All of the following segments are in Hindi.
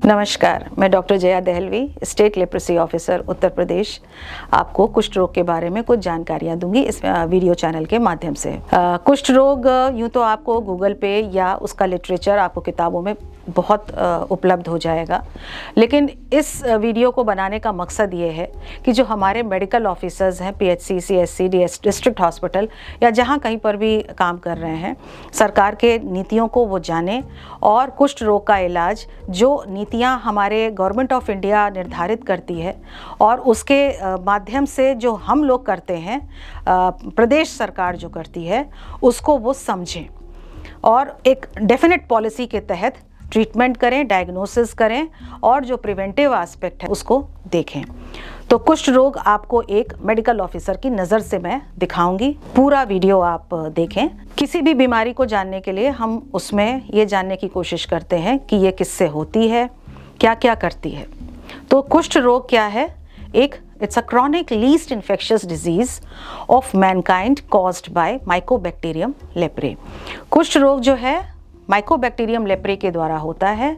नमस्कार, मैं doctor Jaya Dahlvi, state leprosy officer Uttar Pradesh, आपको कुष्ठ रोग के बारे में कुछ जानकारियां दूंगी इस वीडियो चैनल के माध्यम से। कुष्ठ रोग यूं तो आपको गूगल पे या उसका लिटरेचर आपको किताबों में बहुत उपलब्ध हो जाएगा, लेकिन इस वीडियो को बनाने का मकसद ये है कि जो हमारे मेडिकल ऑफिसर्स हैं, पीएचसी, सीएचसी, डिस्ट्रिक्ट हॉस्पिटल या जहाँ कहीं पर भी काम कर रहे हैं, सरकार के नीतियों को वो जाने और कुष्ठ रोग का इलाज जो नीतियाँ हमारे गवर्नमेंट ऑफ इंडिया निर्धारित करती है और उसके माध्यम से जो हम लोग करते हैं, प्रदेश सरकार जो करती है, उसको वो समझें और एक डेफिनेट पॉलिसी के तहत ट्रीटमेंट करें, डायग्नोसिस करें और जो प्रिवेंटिव एस्पेक्ट है उसको देखें। तो कुष्ठ रोग आपको एक मेडिकल ऑफिसर की नज़र से मैं दिखाऊंगी। पूरा वीडियो आप देखें। किसी भी बीमारी को जानने के लिए हम उसमें ये जानने की कोशिश करते हैं कि ये किससे होती है, क्या क्या करती है। तो कुष्ठ रोग क्या है? It's a chronic least infectious disease of Mankind caused by Mycobacterium leprae. कुष्ठ रोग जो है माइकोबैक्टीरियम लेप्रे के द्वारा होता है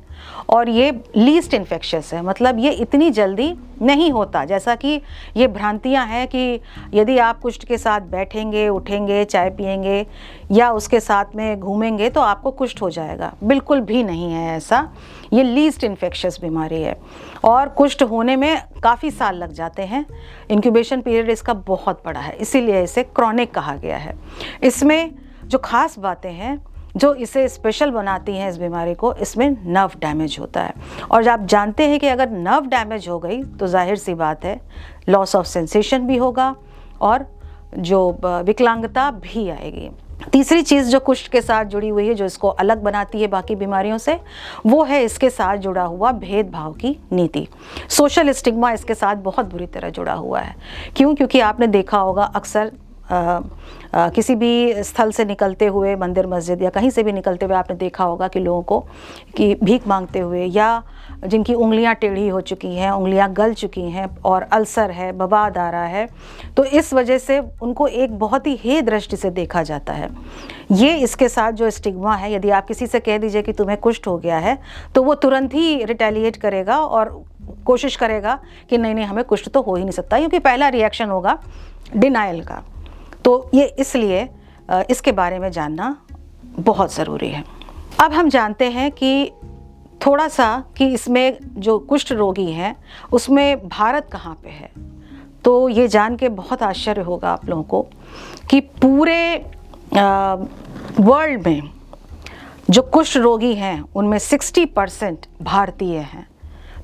और ये लीस्ट इन्फेक्शियस है, मतलब ये इतनी जल्दी नहीं होता। जैसा कि ये भ्रांतियां हैं कि यदि आप कुष्ठ के साथ बैठेंगे, उठेंगे, चाय पिएंगे या उसके साथ में घूमेंगे तो आपको कुष्ठ हो जाएगा। बिल्कुल भी नहीं है ऐसा। ये लीस्ट इन्फेक्शियस बीमारी है और कुष्ठ होने में काफ़ी साल लग जाते हैं। इंक्यूबेशन पीरियड इसका बहुत बड़ा है, इसीलिए इसे क्रॉनिक कहा गया है। इसमें जो खास बातें हैं जो इसे स्पेशल बनाती हैं इस बीमारी को, इसमें नर्व डैमेज होता है और आप जानते हैं कि अगर नर्व डैमेज हो गई तो जाहिर सी बात है लॉस ऑफ सेंसेशन भी होगा और जो विकलांगता भी आएगी। तीसरी चीज़ जो कुष्ठ के साथ जुड़ी हुई है, जो इसको अलग बनाती है बाकी बीमारियों से, वो है इसके साथ जुड़ा हुआ भेदभाव की नीति। सोशल स्टिग्मा इसके साथ बहुत बुरी तरह जुड़ा हुआ है। क्यों? क्योंकि आपने देखा होगा अक्सर किसी भी स्थल से निकलते हुए, मंदिर मस्जिद या कहीं से भी निकलते हुए आपने देखा होगा कि लोगों को कि भीख मांगते हुए या जिनकी उंगलियां टेढ़ी हो चुकी हैं, उंगलियां गल चुकी हैं और अल्सर है, बवाद आ रहा है, तो इस वजह से उनको एक बहुत ही हे दृष्टि से देखा जाता है। ये इसके साथ जो स्टिग्मा है, यदि आप किसी से कह दीजिए कि तुम्हें कुष्ठ हो गया है तो वो तुरंत ही रिटेलिएट करेगा और कोशिश करेगा कि नहीं नहीं, हमें कुष्ठ तो हो ही नहीं सकता, क्योंकि पहला रिएक्शन होगा डिनायल का। तो ये इसलिए इसके बारे में जानना बहुत ज़रूरी है। अब हम जानते हैं कि थोड़ा सा कि इसमें जो कुष्ठ रोगी हैं उसमें भारत कहाँ पे है। तो ये जान के बहुत आश्चर्य होगा आप लोगों को कि पूरे वर्ल्ड में जो कुष्ठ रोगी हैं उनमें 60% भारतीय हैं।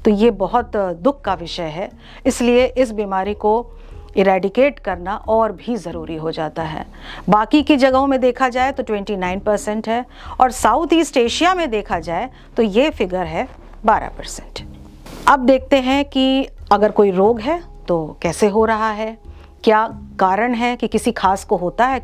तो ये बहुत दुख का विषय है, इसलिए इस बीमारी को इरेडिकेट करना और भी ज़रूरी हो जाता है। बाकी की जगहों में देखा जाए तो 29% है और साउथ ईस्ट एशिया में देखा जाए तो ये फिगर है 12%। अब देखते हैं कि अगर कोई रोग है तो कैसे हो रहा है, क्या कारण है कि किसी खास को होता है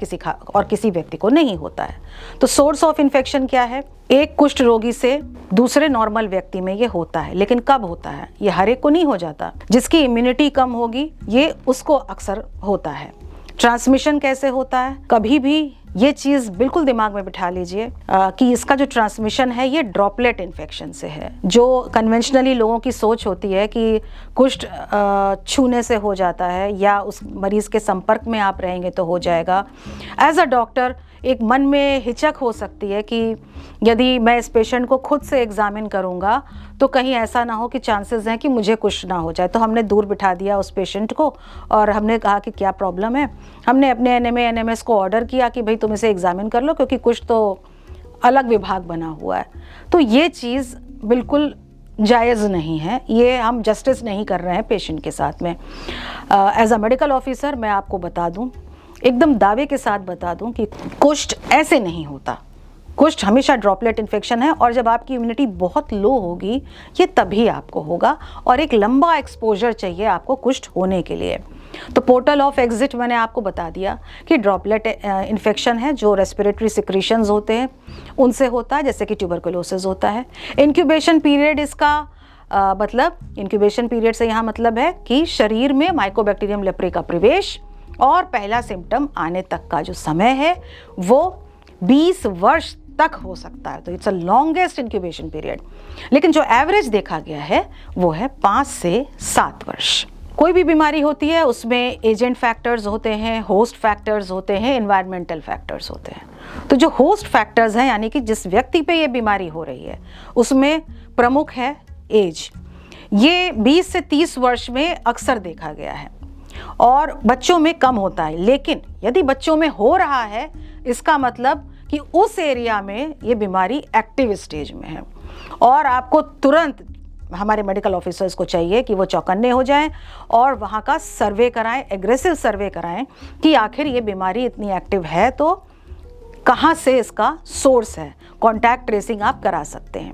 और किसी व्यक्ति को नहीं होता है। तो सोर्स ऑफ इन्फेक्शन क्या है? एक कुष्ठ रोगी से दूसरे नॉर्मल व्यक्ति में ये होता है, लेकिन कब होता है? ये हर एक को नहीं हो जाता। जिसकी इम्यूनिटी कम होगी ये उसको अक्सर होता है। ट्रांसमिशन कैसे होता है? कभी भी ये चीज़ बिल्कुल दिमाग में बिठा लीजिए कि इसका जो ट्रांसमिशन है ये ड्रॉपलेट इन्फेक्शन से है। जो कन्वेंशनली लोगों की सोच होती है कि कुष्ठ छूने से हो जाता है या उस मरीज़ के संपर्क में आप रहेंगे तो हो जाएगा। एज अ डॉक्टर एक मन में हिचक हो सकती है कि यदि मैं इस पेशेंट को खुद से एग्जामिन करूंगा तो कहीं ऐसा ना हो कि चांसेस हैं कि मुझे कुछ ना हो जाए। तो हमने दूर बिठा दिया उस पेशेंट को और हमने कहा कि क्या प्रॉब्लम है। हमने अपने एनएमएस को ऑर्डर किया कि भाई तुम इसे एग्जामिन कर लो, क्योंकि कुछ तो अलग विभाग बना हुआ है। तो ये चीज़ बिल्कुल जायज़ नहीं है, ये हम जस्टिस नहीं कर रहे हैं पेशेंट के साथ में। एज अ मेडिकल ऑफिसर मैं आपको बता दूं, एकदम दावे के साथ बता दूं कि कुष्ठ ऐसे नहीं होता। कुष्ठ हमेशा ड्रॉपलेट इन्फेक्शन है और जब आपकी इम्यूनिटी बहुत लो होगी ये तभी आपको होगा और एक लंबा एक्सपोजर चाहिए आपको कुष्ठ होने के लिए। तो पोर्टल ऑफ एग्जिट मैंने आपको बता दिया कि ड्रॉपलेट इन्फेक्शन है जो रेस्पिरेटरी सिक्रीशंस होते हैं उनसे होता है, जैसे कि ट्यूबरकुलोसिस होता है। इंक्यूबेशन पीरियड इसका मतलब इंक्यूबेशन पीरियड से यहाँ मतलब है कि शरीर में माइकोबैक्टीरियम लेप्रे का प्रवेश और पहला सिम्टम आने तक का जो समय है वो 20 वर्ष तक हो सकता है, तो it's a longest incubation period. लेकिन जो एवरेज देखा गया है वो है 5 से 7 वर्ष। कोई भी बीमारी होती है उसमें एजेंट फैक्टर्स होते हैं, होस्ट फैक्टर्स होते हैं, एनवायरमेंटल फैक्टर्स होते हैं। तो जो होस्ट फैक्टर्स हैं, यानी कि जिस व्यक्ति पे ये बीमारी हो रही है, उसमें प्रमुख है एज। ये 20 से 30 वर्ष में अक्सर देखा गया है और बच्चों में कम होता है। लेकिन यदि बच्चों में हो रहा है, इसका मतलब कि उस एरिया में ये बीमारी एक्टिव स्टेज में है और आपको तुरंत, हमारे मेडिकल ऑफिसर्स को चाहिए कि वो चौकन्ने हो जाएं और वहाँ का सर्वे कराएं, एग्रेसिव सर्वे कराएं कि आखिर ये बीमारी इतनी एक्टिव है तो कहाँ से इसका सोर्स है। कॉन्टैक्ट ट्रेसिंग आप करा सकते हैं।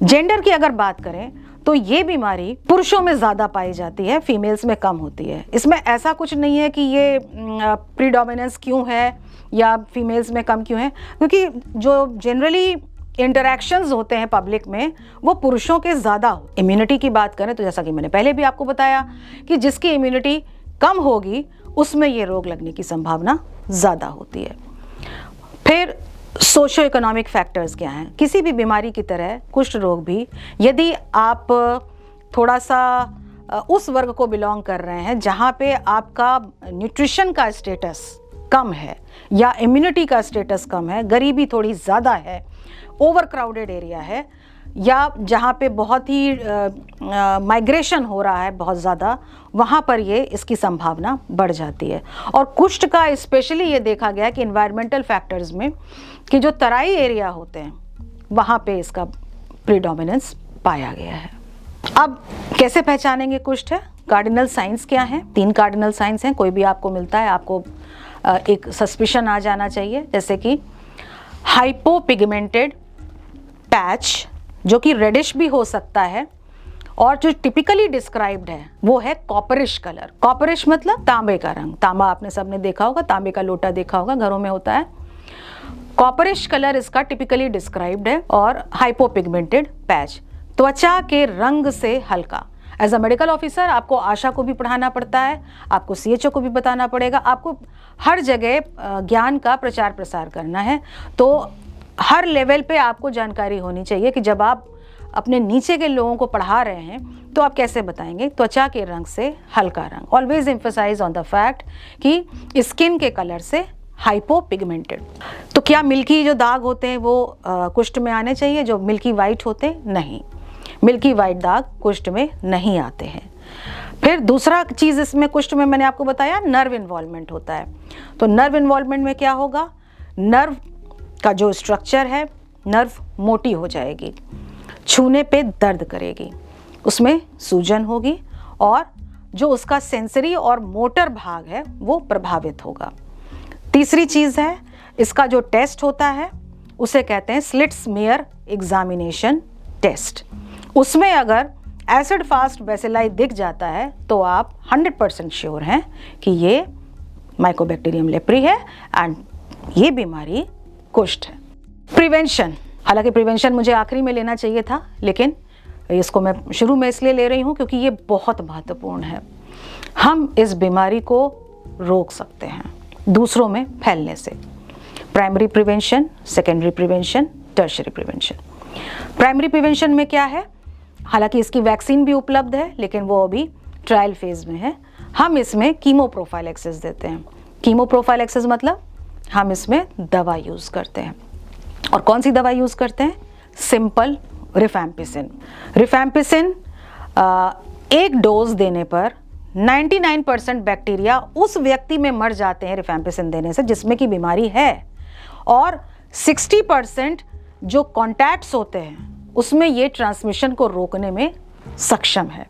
जेंडर की अगर बात करें तो ये बीमारी पुरुषों में ज़्यादा पाई जाती है, फीमेल्स में कम होती है। इसमें ऐसा कुछ नहीं है कि ये प्रीडोमिनेंस क्यों है या फीमेल्स में कम क्यों है, क्योंकि जो जनरली इंटरैक्शंस होते हैं पब्लिक में वो पुरुषों के ज़्यादा हो। इम्यूनिटी की बात करें तो जैसा कि मैंने पहले भी आपको बताया कि जिसकी इम्यूनिटी कम होगी उसमें ये रोग लगने की संभावना ज़्यादा होती है। फिर सोशो इकोनॉमिक फैक्टर्स क्या हैं? किसी भी बीमारी की तरह कुष्ठ रोग भी, यदि आप थोड़ा सा उस वर्ग को बिलोंग कर रहे हैं जहाँ पे आपका न्यूट्रिशन का स्टेटस कम है या इम्यूनिटी का स्टेटस कम है, गरीबी थोड़ी ज़्यादा है, ओवर क्राउडेड एरिया है, या जहाँ पे बहुत ही माइग्रेशन हो रहा है बहुत ज़्यादा, वहाँ पर ये इसकी संभावना बढ़ जाती है। और कुष्ठ का स्पेशली ये देखा गया कि इन्वायरमेंटल फैक्टर्स में कि जो तराई एरिया होते हैं वहाँ पे इसका प्रीडोमिनेंस पाया गया है। अब कैसे पहचानेंगे कुष्ठ है? कार्डिनल साइंस क्या हैं? 3 कार्डिनल साइंस हैं। कोई भी आपको मिलता है, आपको एक सस्पिशन आ जाना चाहिए, जैसे कि हाइपोपिगमेंटेड पैच जो कि रेडिश भी हो सकता है, और जो टिपिकली डिस्क्राइब्ड है वो है कॉपरिश कलर। कॉपरिश मतलब तांबे का रंग। तांबा आपने सबने देखा होगा, तांबे का लोटा देखा होगा, घरों में होता है। कॉपरिश कलर इसका टिपिकली डिस्क्राइब्ड है। और हाइपोपिगमेंटेड पैच, त्वचा के रंग से हल्का। एज अ मेडिकल ऑफिसर आपको आशा को भी पढ़ाना पड़ता है, आपको CHO को भी बताना पड़ेगा, आपको हर जगह ज्ञान का प्रचार प्रसार करना है। तो हर लेवल पे आपको जानकारी होनी चाहिए कि जब आप अपने नीचे के लोगों को पढ़ा रहे हैं तो आप कैसे बताएंगे त्वचा के रंग से हल्का रंग। Always emphasise on the fact कि स्किन के कलर से हाइपोपिगमेंटेड। तो क्या मिल्की जो दाग होते हैं वो कुष्ठ में आने चाहिए, जो मिल्की वाइट होते हैं? नहीं, मिल्की वाइट दाग कुष्ठ में नहीं आते हैं। फिर दूसरा चीज़ इसमें कुष्ठ में मैंने आपको बताया, नर्व इन्वॉल्वमेंट होता है। तो नर्व इन्वॉल्वमेंट में क्या होगा? नर्व का जो स्ट्रक्चर है, नर्व मोटी हो जाएगी, छूने पे दर्द करेगी, उसमें सूजन होगी और जो उसका सेंसरी और मोटर भाग है वो प्रभावित होगा। तीसरी चीज़ है, इसका जो टेस्ट होता है उसे कहते हैं स्लिट स्मीयर एग्जामिनेशन टेस्ट। उसमें अगर एसिड फास्ट बेसिलाई दिख जाता है तो आप 100% श्योर हैं कि ये माइकोबैक्टीरियम लेप्री है एंड ये बीमारी कुष्ठ है। प्रिवेंशन, हालांकि प्रिवेंशन मुझे आखिरी में लेना चाहिए था, लेकिन इसको मैं शुरू में इसलिए ले रही हूँ क्योंकि ये बहुत महत्वपूर्ण है। हम इस बीमारी को रोक सकते हैं दूसरों में फैलने से। Primary prevention, secondary prevention, tertiary prevention. Primary prevention में क्या है? हालांकि इसकी वैक्सीन भी उपलब्ध है लेकिन वो अभी ट्रायल फेज में है। हम इसमें कीमोप्रोफाइलैक्सिस देते हैं। कीमोप्रोफाइलैक्सिस मतलब हम इसमें दवा यूज़ करते हैं। और कौन सी दवा यूज़ करते हैं? Simple rifampicin. रिफैम्पिसिन एक डोज देने पर 99% बैक्टीरिया उस व्यक्ति में मर जाते हैं रिफैम्पिसिन देने से जिसमें की बीमारी है, और 60% जो कॉन्टैक्ट्स होते हैं उसमें ये ट्रांसमिशन को रोकने में सक्षम है।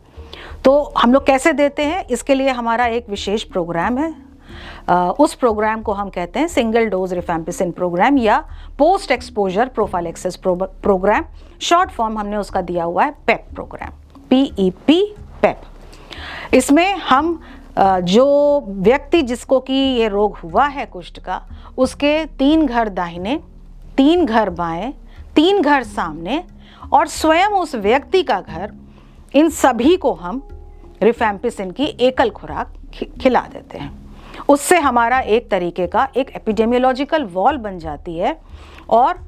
तो हम लोग कैसे देते हैं? इसके लिए हमारा एक विशेष प्रोग्राम है। उस प्रोग्राम को हम कहते हैं सिंगल डोज रिफैम्पिसिन प्रोग्राम या post exposure prophylaxis programme. Short form हमने उसका दिया हुआ है पेप प्रोग्राम, PEP पेप। इसमें हम जो व्यक्ति जिसको कि ये रोग हुआ है कुष्ठ का, उसके 3 घर दाहिने, 3 घर बाएं, 3 घर सामने और स्वयं उस व्यक्ति का घर, इन सभी को हम रिफैम्पिसिन की एकल खुराक खिला देते हैं। उससे हमारा एक तरीके का एक एपिडेमियोलॉजिकल वॉल बन जाती है और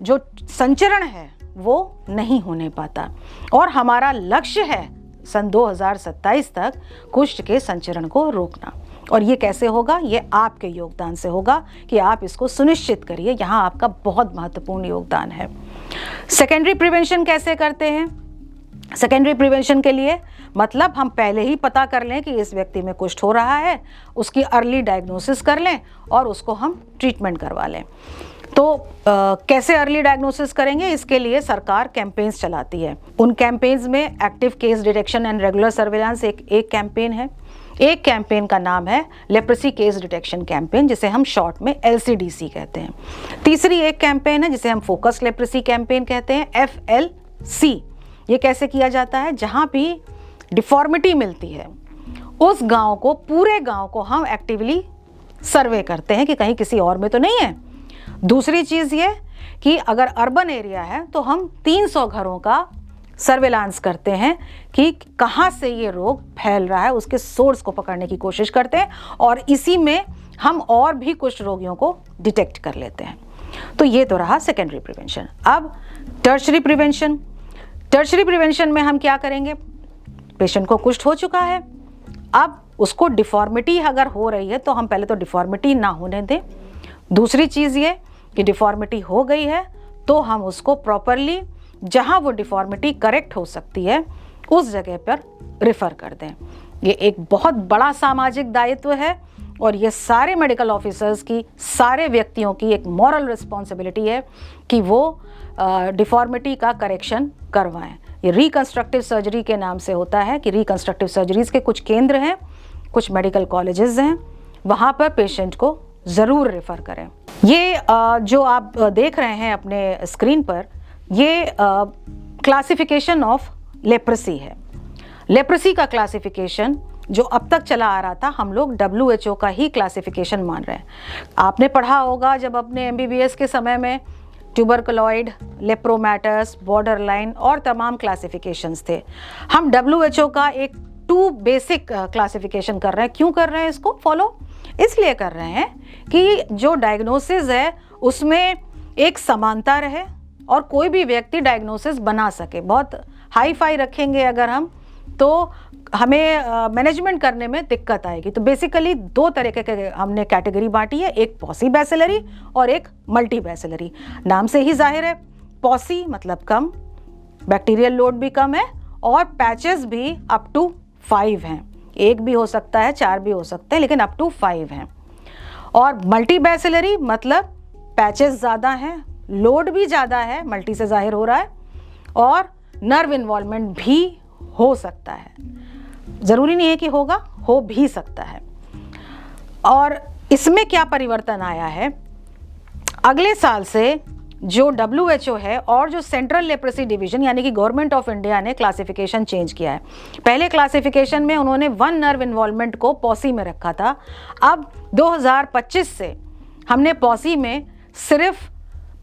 जो संचरण है वो नहीं होने पाता। और हमारा लक्ष्य है सन 2027 तक कुष्ठ के संचरण को रोकना। और ये कैसे होगा? ये आपके योगदान से होगा कि आप इसको सुनिश्चित करिए। यहाँ आपका बहुत महत्वपूर्ण योगदान है। सेकेंडरी प्रिवेंशन कैसे करते हैं? सेकेंडरी प्रिवेंशन के लिए मतलब हम पहले ही पता कर लें कि इस व्यक्ति में कुष्ठ हो रहा है, उसकी अर्ली डायग्नोसिस कर लें और उसको हम ट्रीटमेंट करवा लें। तो कैसे अर्ली डायग्नोसिस करेंगे? इसके लिए सरकार कैंपेन्स चलाती है। उन कैंपेन्स में active case detection and regular surveillance एक कैंपेन है। एक कैंपेन का नाम है लेप्रेसी केस डिटेक्शन कैंपेन, जिसे हम शॉर्ट में LCDC कहते हैं। तीसरी एक कैंपेन है जिसे हम फोकस लेप्रेसी कैंपेन कहते हैं, FLC। ये कैसे किया जाता है? जहाँ भी डिफॉर्मिटी मिलती है उस गांव को, पूरे गांव को हम एक्टिवली सर्वे करते हैं कि कहीं किसी और में तो नहीं है। दूसरी चीज़ ये कि अगर अर्बन एरिया है तो हम 300 घरों का सर्वेलांस करते हैं कि कहाँ से ये रोग फैल रहा है, उसके सोर्स को पकड़ने की कोशिश करते हैं और इसी में हम और भी कुछ रोगियों को डिटेक्ट कर लेते हैं। तो ये तो रहा सेकेंडरी प्रिवेंशन। अब टर्शरी प्रिवेंशन। टर्शरी प्रिवेंशन में हम क्या करेंगे? पेशेंट को कुष्ठ हो चुका है, अब उसको डिफॉर्मिटी अगर हो रही है तो हम पहले तो डिफॉर्मिटी ना होने दें। दूसरी चीज़ ये कि डिफॉर्मिटी हो गई है तो हम उसको प्रॉपरली जहां वो डिफॉर्मिटी करेक्ट हो सकती है उस जगह पर रिफ़र कर दें। ये एक बहुत बड़ा सामाजिक दायित्व है और ये सारे मेडिकल ऑफिसर्स की, सारे व्यक्तियों की एक मॉरल रिस्पॉन्सिबिलिटी है कि वो डिफॉर्मिटी का करेक्शन करवाएं। ये रिकंस्ट्रक्टिव सर्जरी के नाम से होता है कि रिकंस्ट्रक्टिव सर्जरीज के कुछ केंद्र हैं, कुछ मेडिकल कॉलेजेस हैं, वहाँ पर पेशेंट को ज़रूर रेफ़र करें। ये जो आप देख रहे हैं अपने स्क्रीन पर, ये क्लासिफिकेशन ऑफ लेप्रेसी है। लेप्रेसी का क्लासिफिकेशन जो अब तक चला आ रहा था, हम लोग WHO का ही क्लासिफिकेशन मान रहे हैं। आपने पढ़ा होगा जब अपने MBBS के समय में ट्यूबरकुलॉइड, लेप्रोमैटस, बॉर्डरलाइन और तमाम क्लासिफिकेशंस थे। हम WHO का एक 2 बेसिक क्लासिफिकेशन कर रहे हैं। क्यों कर रहे हैं इसको फॉलो? इसलिए कर रहे हैं कि जो डायग्नोसिस है उसमें एक समानता रहे और कोई भी व्यक्ति डायग्नोसिस बना सके। बहुत हाई फाई रखेंगे अगर हम तो हमें मैनेजमेंट करने में दिक्कत आएगी। तो बेसिकली 2 तरीके के हमने कैटेगरी बांटी है, एक पॉसी बैसिलरी और एक मल्टी बैसिलरी। नाम से ही जाहिर है, पॉसी मतलब कम, बैक्टीरियल लोड भी कम है और पैचेस भी अप टू 5 हैं। 1 भी हो सकता है, 4 भी हो सकते हैं, लेकिन अप टू 5 हैं। और मल्टी बैसिलरी मतलब पैचेस ज़्यादा हैं, लोड भी ज़्यादा है, मल्टी से जाहिर हो रहा है, और नर्व इन्वॉल्वमेंट भी हो सकता है। ज़रूरी नहीं है कि होगा, हो भी सकता है। और इसमें क्या परिवर्तन आया है? अगले साल से जो WHO है और जो सेंट्रल लेप्रेसी डिवीजन यानी कि गवर्नमेंट ऑफ इंडिया ने क्लासिफिकेशन चेंज किया है। पहले क्लासिफिकेशन में उन्होंने 1 नर्व इन्वॉल्वमेंट को पॉसी में रखा था। अब 2025 से हमने पॉसी में सिर्फ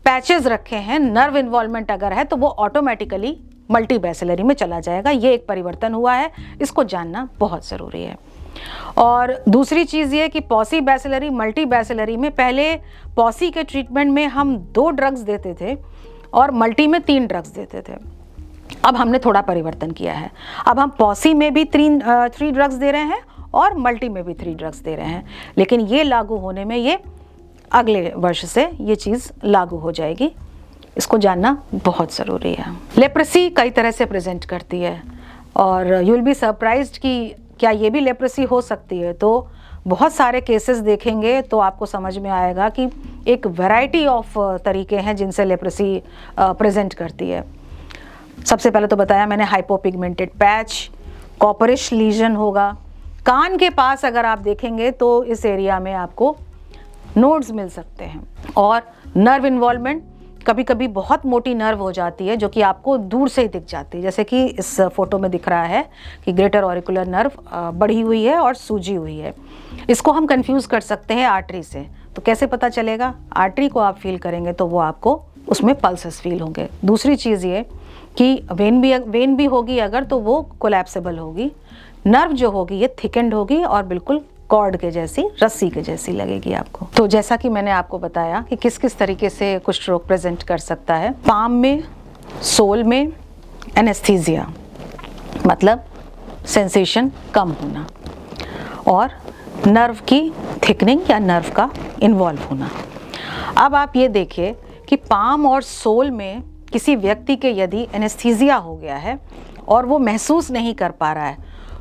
पैचेस रखे हैं। नर्व इन्वॉल्वमेंट अगर है तो वो ऑटोमेटिकली मल्टी बैसिलरी में चला जाएगा। ये एक परिवर्तन हुआ है, इसको जानना बहुत ज़रूरी है। और दूसरी चीज़ ये कि पॉसी बैसिलरी, मल्टी बैसिलरी में पहले पॉसी के ट्रीटमेंट में हम 2 ड्रग्स देते थे और मल्टी में 3 ड्रग्स देते थे। अब हमने थोड़ा परिवर्तन किया है, अब हम पॉसी में भी 3 ड्रग्स दे रहे हैं और मल्टी में भी 3 ड्रग्स दे रहे हैं। लेकिन ये लागू होने में, ये अगले वर्ष से ये चीज़ लागू हो जाएगी। इसको जानना बहुत ज़रूरी है। लेप्रेसी कई तरह से प्रेजेंट करती है और यू विल बी सरप्राइज्ड कि क्या ये भी लेप्रेसी हो सकती है। तो बहुत सारे केसेस देखेंगे तो आपको समझ में आएगा कि एक वैरायटी ऑफ तरीके हैं जिनसे लेप्रेसी प्रेजेंट करती है। सबसे पहले तो बताया मैंने हाइपोपिगमेंटेड पैच, कॉपरिश लीजन होगा। कान के पास अगर आप देखेंगे तो इस एरिया में आपको नोड्स मिल सकते हैं। और नर्व इन्वॉल्वमेंट, कभी कभी बहुत मोटी नर्व हो जाती है जो कि आपको दूर से ही दिख जाती है, जैसे कि इस फोटो में दिख रहा है कि ग्रेटर ऑरिकुलर नर्व बढ़ी हुई है और सूजी हुई है। इसको हम कंफ्यूज कर सकते हैं आर्टरी से। तो कैसे पता चलेगा? आर्टरी को आप फील करेंगे तो वो आपको उसमें पल्सेस फील होंगे। दूसरी चीज़ ये कि वेन भी होगी अगर तो वो कोलैप्सिबल होगी। नर्व जो होगी ये थिकेंड होगी और बिल्कुल कॉर्ड के जैसी, रस्सी के जैसी लगेगी आपको। तो जैसा कि मैंने आपको बताया कि किस किस तरीके से कुष्ठ रोग प्रेजेंट कर सकता है। पाम में, सोल में एनेस्थीसिया मतलब सेंसेशन कम होना, और नर्व की थिकनिंग या नर्व का इन्वॉल्व होना। अब आप ये देखिए कि पाम और सोल में किसी व्यक्ति के यदि एनेस्थीसिया हो गया है और वो महसूस नहीं कर पा रहा है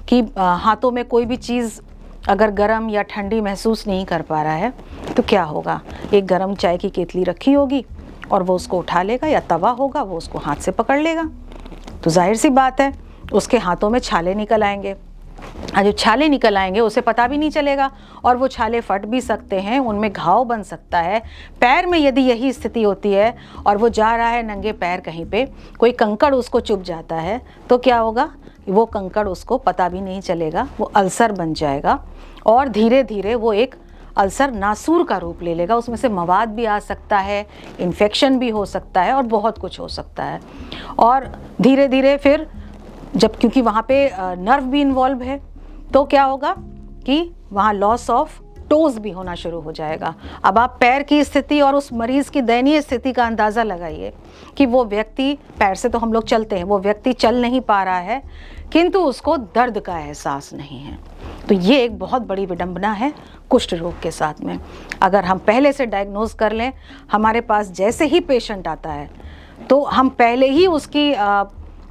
कि हाथों में कोई भी चीज़ अगर गर्म या ठंडी महसूस नहीं कर पा रहा है, तो क्या होगा? एक गर्म चाय की केतली रखी होगी और वो उसको उठा लेगा, या तवा होगा वो उसको हाथ से पकड़ लेगा, तो जाहिर सी बात है उसके हाथों में छाले निकल आएंगे। जो छाले निकल आएंगे उसे पता भी नहीं चलेगा, और वो छाले फट भी सकते हैं, उनमें घाव बन सकता है। पैर में यदि यही स्थिति होती है और वो जा रहा है नंगे पैर, कहीं पे कोई कंकड़ उसको चुभ जाता है, तो क्या होगा? वो कंकड़ उसको पता भी नहीं चलेगा, वो अल्सर बन जाएगा, और धीरे धीरे वो एक अल्सर नासूर का रूप ले लेगा। उसमें से मवाद भी आ सकता है, इन्फेक्शन भी हो सकता है, और बहुत कुछ हो सकता है। और धीरे धीरे फिर जब, क्योंकि वहाँ पे नर्व भी इन्वॉल्व है, तो क्या होगा कि वहाँ लॉस ऑफ टोज भी होना शुरू हो जाएगा। अब आप पैर की स्थिति और उस मरीज़ की दयनीय स्थिति का अंदाज़ा लगाइए कि वो व्यक्ति, पैर से तो हम लोग चलते हैं, वो व्यक्ति चल नहीं पा रहा है किंतु उसको दर्द का एहसास नहीं है। तो ये एक बहुत बड़ी विडंबना है कुष्ठ रोग के साथ में। अगर हम पहले से डायग्नोज कर लें, हमारे पास जैसे ही पेशेंट आता है तो हम पहले ही उसकी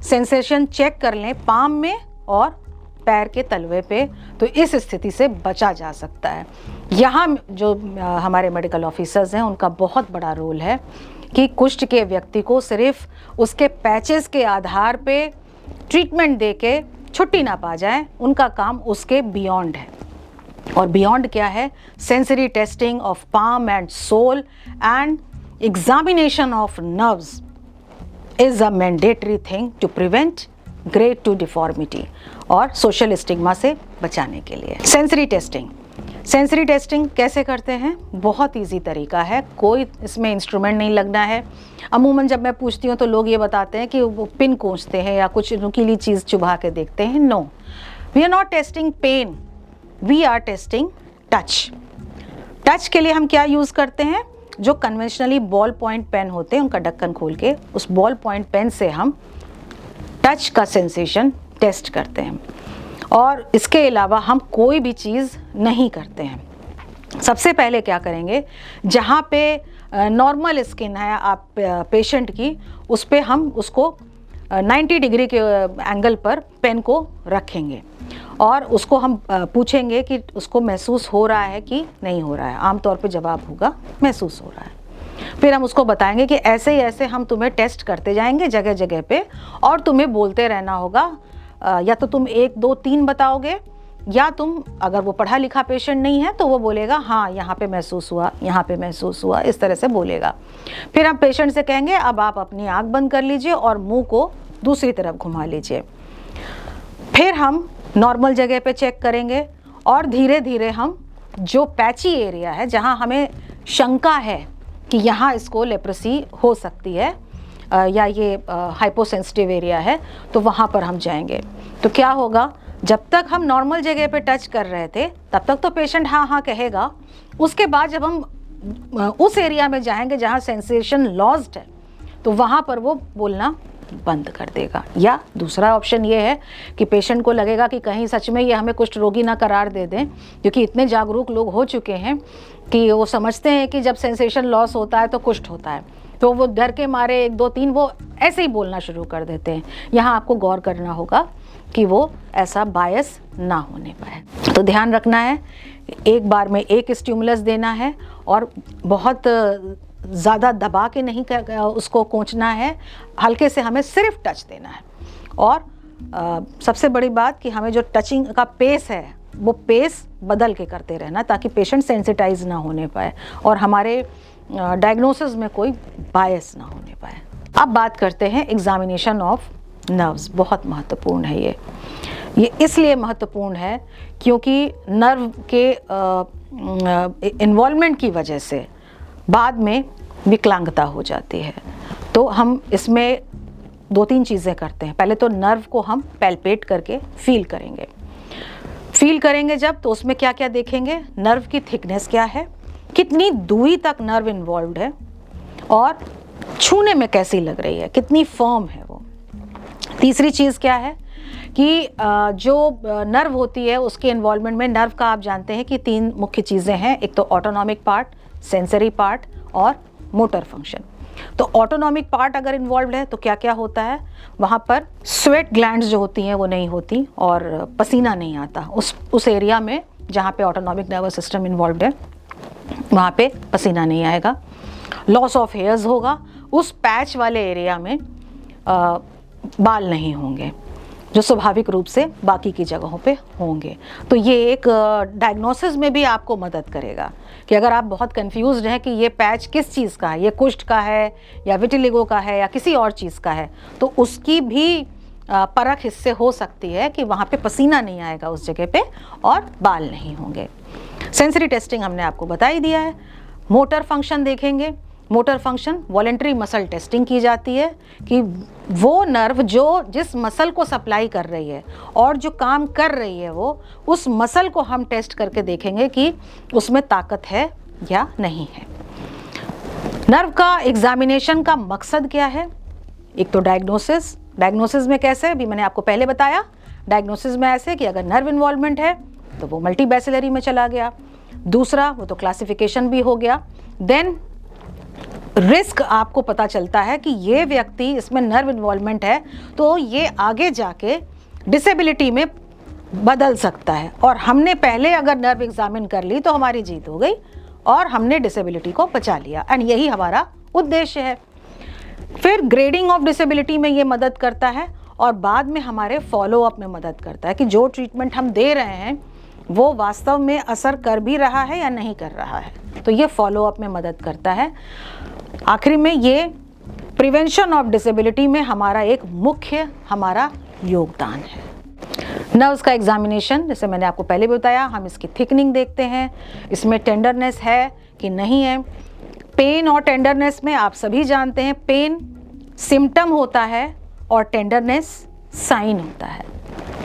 सेंसेशन चेक कर लें पाम में और पैर के तलवे पे, तो इस स्थिति से बचा जा सकता है। यहाँ जो हमारे मेडिकल ऑफिसर्स हैं उनका बहुत बड़ा रोल है कि कुष्ठ के व्यक्ति को सिर्फ उसके पैचेस के आधार पे ट्रीटमेंट दे के छुट्टी ना पा जाए, उनका काम उसके बियॉन्ड है। और बियॉन्ड क्या है? Sensory testing of palm and sole and examination of nerves is a mandatory thing to prevent grade 2 deformity और सोशल स्टिग्मा से बचाने के लिए। सेंसरी टेस्टिंग कैसे करते हैं? बहुत इजी तरीका है, कोई इसमें इंस्ट्रूमेंट नहीं लगना है। अमूमन जब मैं पूछती हूँ तो लोग ये बताते हैं कि वो पिन कोंचते हैं या कुछ नुकीली चीज़ चुभा के देखते हैं। No, we are not testing pain, we are testing touch. Touch के लिए हम क्या यूज़ करते हैं? जो कन्वेंशनली बॉल पॉइंट पेन होते हैं उनका ढक्कन खोल के उस बॉल पॉइंट पेन से हम टच का सेंसेशन टेस्ट करते हैं, और इसके अलावा हम कोई भी चीज़ नहीं करते हैं। सबसे पहले क्या करेंगे, जहाँ पे नॉर्मल स्किन है आप पेशेंट की, उस पे हम उसको 90 डिग्री के एंगल पर पेन को रखेंगे और उसको हम पूछेंगे कि उसको महसूस हो रहा है कि नहीं हो रहा है। आमतौर पे जवाब होगा महसूस हो रहा है। फिर हम उसको बताएंगे कि ऐसे ही ऐसे हम तुम्हें टेस्ट करते जाएंगे जगह जगह पे, और तुम्हें बोलते रहना होगा, या तो तुम 1 2 3 बताओगे, या तुम, अगर वो पढ़ा लिखा पेशेंट नहीं है तो वो बोलेगा हाँ यहाँ पे महसूस हुआ, यहाँ पे महसूस हुआ, इस तरह से बोलेगा। फिर हम पेशेंट से कहेंगे अब आप अपनी आँख बंद कर लीजिए और मुँह को दूसरी तरफ घुमा लीजिए। फिर हम नॉर्मल जगह पे चेक करेंगे, और धीरे धीरे हम जो पैची एरिया है, जहाँ हमें शंका है कि यहाँ इसको लेप्रेसी हो सकती है या ये हाइपोसेंसिटिव एरिया है, तो वहाँ पर हम जाएंगे। तो क्या होगा, जब तक हम नॉर्मल जगह पे टच कर रहे थे तब तक तो पेशेंट हाँ हाँ कहेगा। उसके बाद जब हम उस एरिया में जाएंगे जहाँ सेंसेशन लॉस्ड है, तो वहाँ पर वो बोलना बंद कर देगा। या दूसरा ऑप्शन ये है कि पेशेंट को लगेगा कि कहीं सच में ये हमें कुष्ठ रोगी ना करार दे दें, क्योंकि इतने जागरूक लोग हो चुके हैं कि वो समझते हैं कि जब सेंसेशन लॉस होता है तो कुष्ठ होता है, तो वो डर के मारे 1 2 3 वो ऐसे ही बोलना शुरू कर देते हैं। यहाँ आपको गौर करना होगा कि वो ऐसा बायस ना होने पाए। तो ध्यान रखना है, एक बार में एक स्टिमुलस देना है और बहुत ज़्यादा दबा के नहीं उसको कोंचना है, हल्के से हमें सिर्फ टच देना है। और सबसे बड़ी बात कि हमें जो टचिंग का पेस है वो पेस बदल के करते रहना, ताकि पेशेंट सेंसिटाइज ना होने पाए और हमारे डायग्नोसिस में कोई बायस ना होने पाए। अब बात करते हैं एग्जामिनेशन ऑफ नर्व्स। बहुत महत्वपूर्ण है ये इसलिए महत्वपूर्ण है क्योंकि नर्व के इन्वॉल्वमेंट की वजह से बाद में विकलांगता हो जाती है। तो हम इसमें 2-3 चीज़ें करते हैं। पहले तो नर्व को हम पैल्पेट करके फील करेंगे, फील करेंगे जब, तो उसमें क्या क्या देखेंगे, नर्व की थिकनेस क्या है, कितनी दूरी तक नर्व इन्वॉल्व्ड है, और छूने में कैसी लग रही है, कितनी फर्म है वो। तीसरी चीज़ क्या है कि जो नर्व होती है उसके इन्वॉल्वमेंट में, नर्व का आप जानते हैं कि 3 मुख्य चीज़ें हैं, एक तो ऑटोनॉमिक पार्ट, सेंसरी पार्ट और मोटर फंक्शन। तो ऑटोनॉमिक पार्ट अगर इन्वॉल्व है तो क्या क्या होता है, वहाँ पर स्वेट ग्लैंड्स जो होती हैं वो नहीं होती और पसीना नहीं आता। उस एरिया में जहाँ पे ऑटोनॉमिक नर्वस सिस्टम इन्वॉल्व है वहाँ पे पसीना नहीं आएगा। लॉस ऑफ हेयर्स होगा, उस पैच वाले एरिया में बाल नहीं होंगे जो स्वाभाविक रूप से बाकी की जगहों पे होंगे। तो ये एक डायग्नोसिस में भी आपको मदद करेगा कि अगर आप बहुत कंफ्यूज्ड हैं कि ये पैच किस चीज़ का है, ये कुष्ठ का है या विटिलिगो का है या किसी और चीज़ का है, तो उसकी भी परख इससे हो सकती है कि वहाँ पे पसीना नहीं आएगा उस जगह पे और बाल नहीं होंगे। सेंसरी टेस्टिंग हमने आपको बता ही दिया है। मोटर फंक्शन देखेंगे। Motor function voluntary muscle testing की जाती है कि वो नर्व जो जिस मसल को सप्लाई कर रही है और जो काम कर रही है वो, उस मसल को हम टेस्ट करके देखेंगे कि उसमें ताकत है या नहीं है। नर्व का एग्जामिनेशन का मकसद क्या है, एक तो डायग्नोसिस में कैसे, अभी मैंने आपको पहले बताया, डायग्नोसिस में ऐसे कि अगर नर्व इन्वॉल्वमेंट है तो वो मल्टीबैसिलरी में चला गया। दूसरा वो तो क्लासिफिकेशन भी हो गया। देन रिस्क आपको पता चलता है कि ये व्यक्ति, इसमें नर्व इन्वॉल्वमेंट है तो ये आगे जाके डिसेबिलिटी में बदल सकता है, और हमने पहले अगर नर्व एग्जामिन कर ली तो हमारी जीत हो गई और हमने डिसेबिलिटी को बचा लिया, एंड यही हमारा उद्देश्य है। फिर ग्रेडिंग ऑफ डिसेबिलिटी में ये मदद करता है और बाद में हमारे फॉलोअप में मदद करता है कि जो ट्रीटमेंट हम दे रहे हैं वो वास्तव में असर कर भी रहा है या नहीं कर रहा है, तो ये फॉलोअप में मदद करता है। आखिरी में ये प्रिवेंशन ऑफ डिसेबिलिटी में हमारा एक मुख्य हमारा योगदान है। नर्व्स का एग्जामिनेशन, जैसे मैंने आपको पहले बताया, हम इसकी थिकनिंग देखते हैं, इसमें टेंडरनेस है कि नहीं है। पेन और टेंडरनेस में आप सभी जानते हैं, पेन सिम्टम होता है और टेंडरनेस साइन होता है।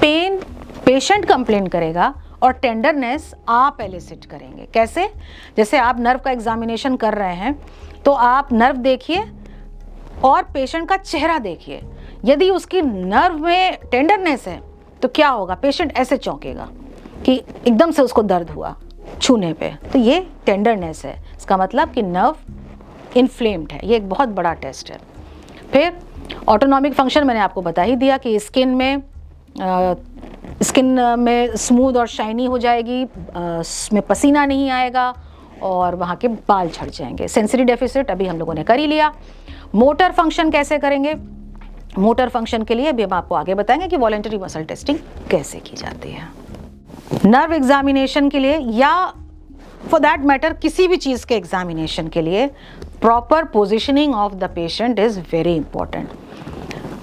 पेन पेशेंट कंप्लेन करेगा और टेंडरनेस आप एलिसिट करेंगे। कैसे? जैसे आप नर्व का एग्जामिनेशन कर रहे हैं तो आप नर्व देखिए और पेशेंट का चेहरा देखिए। यदि उसकी नर्व में टेंडरनेस है तो क्या होगा, पेशेंट ऐसे चौंकेगा कि एकदम से उसको दर्द हुआ छूने पे, तो ये टेंडरनेस है, इसका मतलब कि नर्व इन्फ्लेम्ड है। ये एक बहुत बड़ा टेस्ट है। फिर ऑटोनॉमिक फंक्शन मैंने आपको बता ही दिया कि स्किन में स्मूथ और शाइनी हो जाएगी, उसमें पसीना नहीं आएगा और वहाँ के बाल झड़ जाएंगे। सेंसरी डेफिसिट अभी हम लोगों ने कर ही लिया। मोटर फंक्शन कैसे करेंगे, मोटर फंक्शन के लिए भी हम आपको आगे बताएंगे कि वॉलेंटरी मसल टेस्टिंग कैसे की जाती है। नर्व एग्जामिनेशन के लिए या फॉर दैट मैटर किसी भी चीज़ के एग्जामिनेशन के लिए proper positioning of the patient is very important.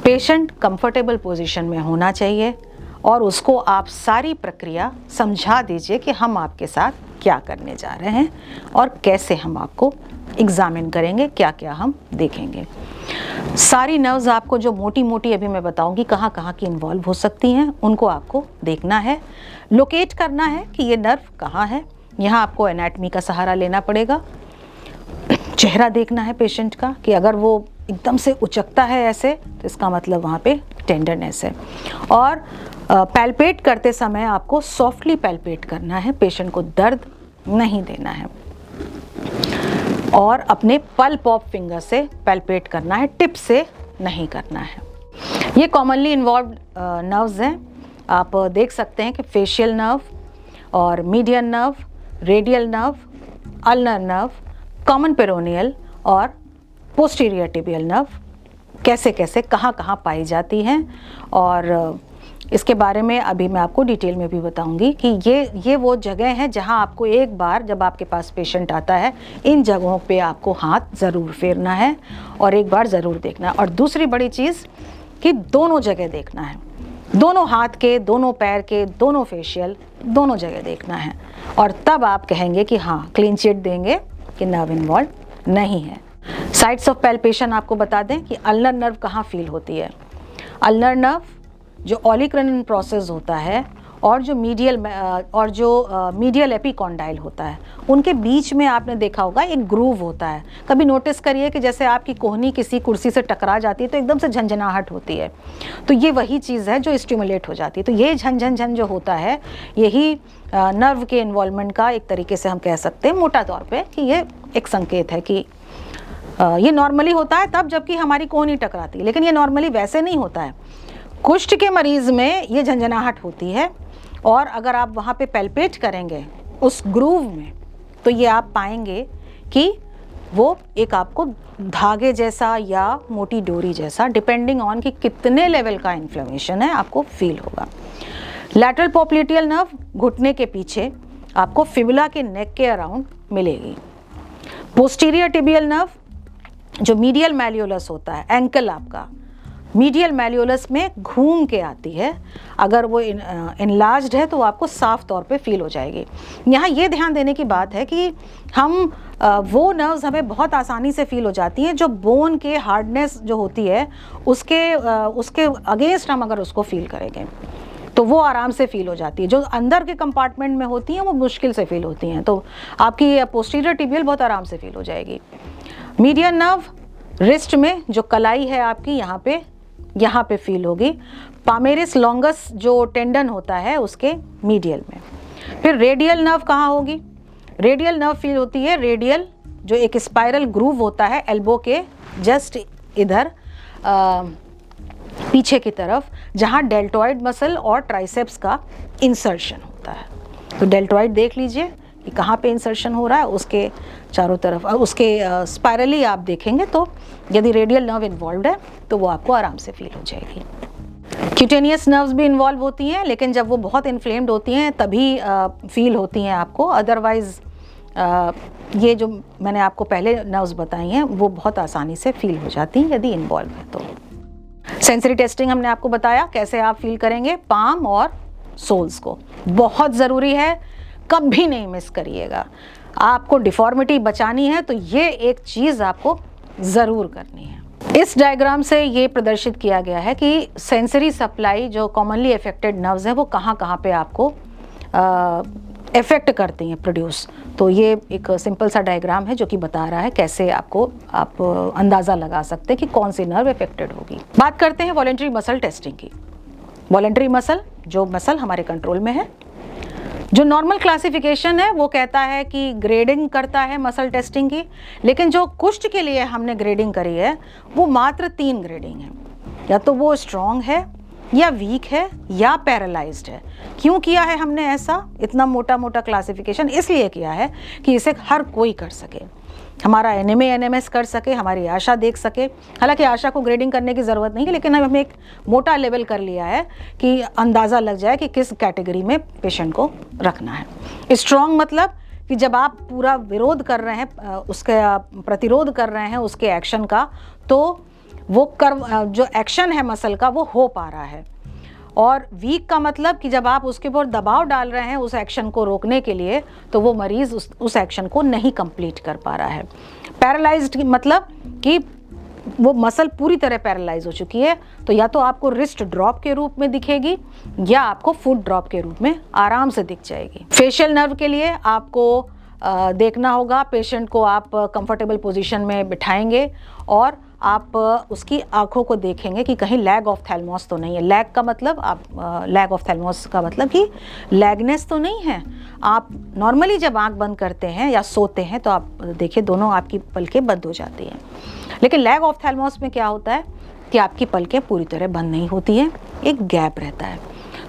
Patient comfortable position में होना चाहिए और उसको आप सारी प्रक्रिया समझा दीजिए कि हम आपके साथ क्या करने जा रहे हैं और कैसे हम आपको एग्जामिन करेंगे, क्या क्या हम देखेंगे। सारी नर्व्स आपको जो मोटी मोटी अभी मैं बताऊंगी कहाँ कहाँ की इन्वॉल्व हो सकती हैं, उनको आपको देखना है, लोकेट करना है कि ये नर्व कहाँ है। यहाँ आपको एनाटमी का सहारा लेना पड़ेगा। चेहरा देखना है पेशेंट का कि अगर वो एकदम से उचकता है ऐसे तो इसका मतलब वहाँ पे टेंडरनेस है। और पैल्पेट करते समय आपको सॉफ्टली पैल्पेट करना है, पेशेंट को दर्द नहीं देना है और अपने पल्प ऑफ फिंगर से पैल्पेट करना है, टिप से नहीं करना है। ये कॉमनली इन्वॉल्व नर्व्स हैं। आप देख सकते हैं कि फेशियल नर्व और median nerve, radial nerve, ulnar nerve, common peroneal और पोस्टीरियर टिबियल नर्व कैसे कैसे कहाँ कहाँ पाई जाती हैं, और इसके बारे में अभी मैं आपको डिटेल में भी बताऊंगी कि ये वो जगह हैं जहाँ आपको एक बार जब आपके पास पेशेंट आता है इन जगहों पे आपको हाथ ज़रूर फेरना है और एक बार ज़रूर देखना है। और दूसरी बड़ी चीज़ कि दोनों जगह देखना है, दोनों हाथ के, दोनों पैर के, दोनों फेशियल, दोनों जगह देखना है, और तब आप कहेंगे कि हाँ क्लीन चिट देंगे कि नर्व इन्वॉल्व नहीं है। साइट्स ऑफ पैल्पेशन आपको बता दें कि अल्नर नर्व कहाँ फील होती है। अल्नर नर्व जो ऑलिक्रनन प्रोसेस होता है और जो मीडियल एपिकॉन्डाइल होता है, उनके बीच में आपने देखा होगा एक ग्रूव होता है। कभी नोटिस करिए कि जैसे आपकी कोहनी किसी कुर्सी से टकरा जाती है तो एकदम से झंझनाहट होती है, तो ये वही चीज़ है जो स्टिमुलेट हो जाती है। तो ये झन जो होता है, यही नर्व के इन्वॉल्वमेंट का एक तरीके से हम कह सकते हैं मोटा तौर पे कि ये एक संकेत है कि ये नॉर्मली होता है तब जबकि हमारी कोहनी टकराती है, लेकिन ये नॉर्मली वैसे नहीं होता है। कुष्ठ के मरीज़ में ये झंझनाहट होती है, और अगर आप वहाँ पे पैल्पेट करेंगे उस ग्रूव में तो ये आप पाएंगे कि वो एक आपको धागे जैसा या मोटी डोरी जैसा, डिपेंडिंग ऑन कि कितने लेवल का इन्फ्लेमेशन है, आपको फील होगा। लैटरल पोप्लिटियल नर्व घुटने के पीछे आपको फिबुला के नेक के अराउंड मिलेगी। पोस्टीरियर टिबियल नर्व जो मीडियल मैल्यूलस होता है, एंकल आपका मीडियल मैल्यूलस में घूम के आती है, अगर वो इनलार्ज्ड है तो आपको साफ तौर पे फील हो जाएगी। यहाँ ये ध्यान देने की बात है कि हम वो नर्व्स हमें बहुत आसानी से फील हो जाती हैं जो बोन के हार्डनेस जो होती है उसके अगेंस्ट हम अगर उसको फील करेंगे तो वो आराम से फील हो जाती है। जो अंदर के कंपार्टमेंट में होती हैं वो मुश्किल से फील होती हैं, तो आपकी पोस्टीरियर टिबियल बहुत आराम से फील हो जाएगी। मीडियन नर्व रिस्ट में जो कलाई है आपकी, यहाँ पे फील होगी। पामेरिस लॉन्गस जो टेंडन होता है उसके मीडियल में। फिर रेडियल नर्व कहाँ होगी? रेडियल नर्व फील होती है रेडियल, जो एक स्पाइरल ग्रूव होता है एल्बो के जस्ट इधर पीछे की तरफ, जहाँ डेल्टॉइड मसल और ट्राइसेप्स का इंसर्शन होता है। तो डेल्टॉइड देख लीजिए कि कहाँ पे इंसर्शन हो रहा है, उसके चारों तरफ उसके स्पाइरली आप देखेंगे तो यदि रेडियल नर्व इन्वॉल्व है तो वो आपको आराम से फील हो जाएगी। क्यूटेनियस नर्व्स भी इन्वॉल्व होती हैं, लेकिन जब वो बहुत इन्फ्लेम्ड होती हैं तभी फील होती हैं आपको। अदरवाइज ये जो मैंने आपको पहले नर्व्स बताई हैं वो बहुत आसानी से फील हो जाती हैं यदि इन्वॉल्व है तो। सेंसरी टेस्टिंग हमने आपको बताया कैसे आप फील करेंगे पाम और सोल्स को, बहुत ज़रूरी है, कभी नहीं मिस करिएगा। आपको डिफॉर्मिटी बचानी है तो ये एक चीज़ आपको ज़रूर करनी है। इस डायग्राम से ये प्रदर्शित किया गया है कि सेंसरी सप्लाई जो कॉमनली अफेक्टेड नर्व्स हैं वो कहाँ कहाँ पे आपको इफेक्ट करती हैं प्रोड्यूस। तो ये एक सिंपल सा डायग्राम है जो कि बता रहा है कैसे आप अंदाज़ा लगा सकते हैं कि कौन सी नर्व इफेक्टेड होगी। बात करते हैं वॉलेंटरी मसल टेस्टिंग की। वॉलेंटरी मसल, जो मसल हमारे कंट्रोल में है, जो नॉर्मल क्लासिफिकेशन है वो कहता है कि ग्रेडिंग करता है मसल टेस्टिंग की, लेकिन जो कुष्ठ के लिए हमने ग्रेडिंग करी है वो मात्र 3 ग्रेडिंग है, या तो वो स्ट्रॉन्ग है या वीक है या पैरालाइज्ड है। क्यों किया है हमने ऐसा इतना मोटा मोटा क्लासिफिकेशन? इसलिए किया है कि इसे हर कोई कर सके, हमारा एनएमए एनएमएस कर सके, हमारी आशा देख सके। हालांकि आशा को ग्रेडिंग करने की ज़रूरत नहीं है, लेकिन हमने एक मोटा लेवल कर लिया है कि अंदाज़ा लग जाए कि किस कैटेगरी में पेशेंट को रखना है। स्ट्रॉन्ग मतलब कि जब आप पूरा विरोध कर रहे हैं, उसके प्रतिरोध कर रहे हैं उसके एक्शन का, तो वो जो एक्शन है मसल का वो हो पा रहा है। और वीक का मतलब कि जब आप उसके ऊपर दबाव डाल रहे हैं उस एक्शन को रोकने के लिए, तो वो मरीज़ उस एक्शन को नहीं कंप्लीट कर पा रहा है। पैरालाइज्ड मतलब कि वो मसल पूरी तरह पैरालाइज हो चुकी है, तो या तो आपको रिस्ट ड्रॉप के रूप में दिखेगी या आपको फुट ड्रॉप के रूप में आराम से दिख जाएगी। फेशियल नर्व के लिए आपको देखना होगा, पेशेंट को आप कंफर्टेबल पोजीशन में बिठाएंगे और आप उसकी आंखों को देखेंगे कि कहीं लैग ऑफ थैलमोस तो नहीं है। लैग का मतलब लैग ऑफ थैलमोस का मतलब कि लैगनेस तो नहीं है। आप नॉर्मली जब आंख बंद करते हैं या सोते हैं तो आप देखिए दोनों आपकी पलकें बंद हो जाती हैं, लेकिन लैग ऑफ थैलमोस में क्या होता है कि आपकी पलकें पूरी तरह बंद नहीं होती हैं, एक गैप रहता है।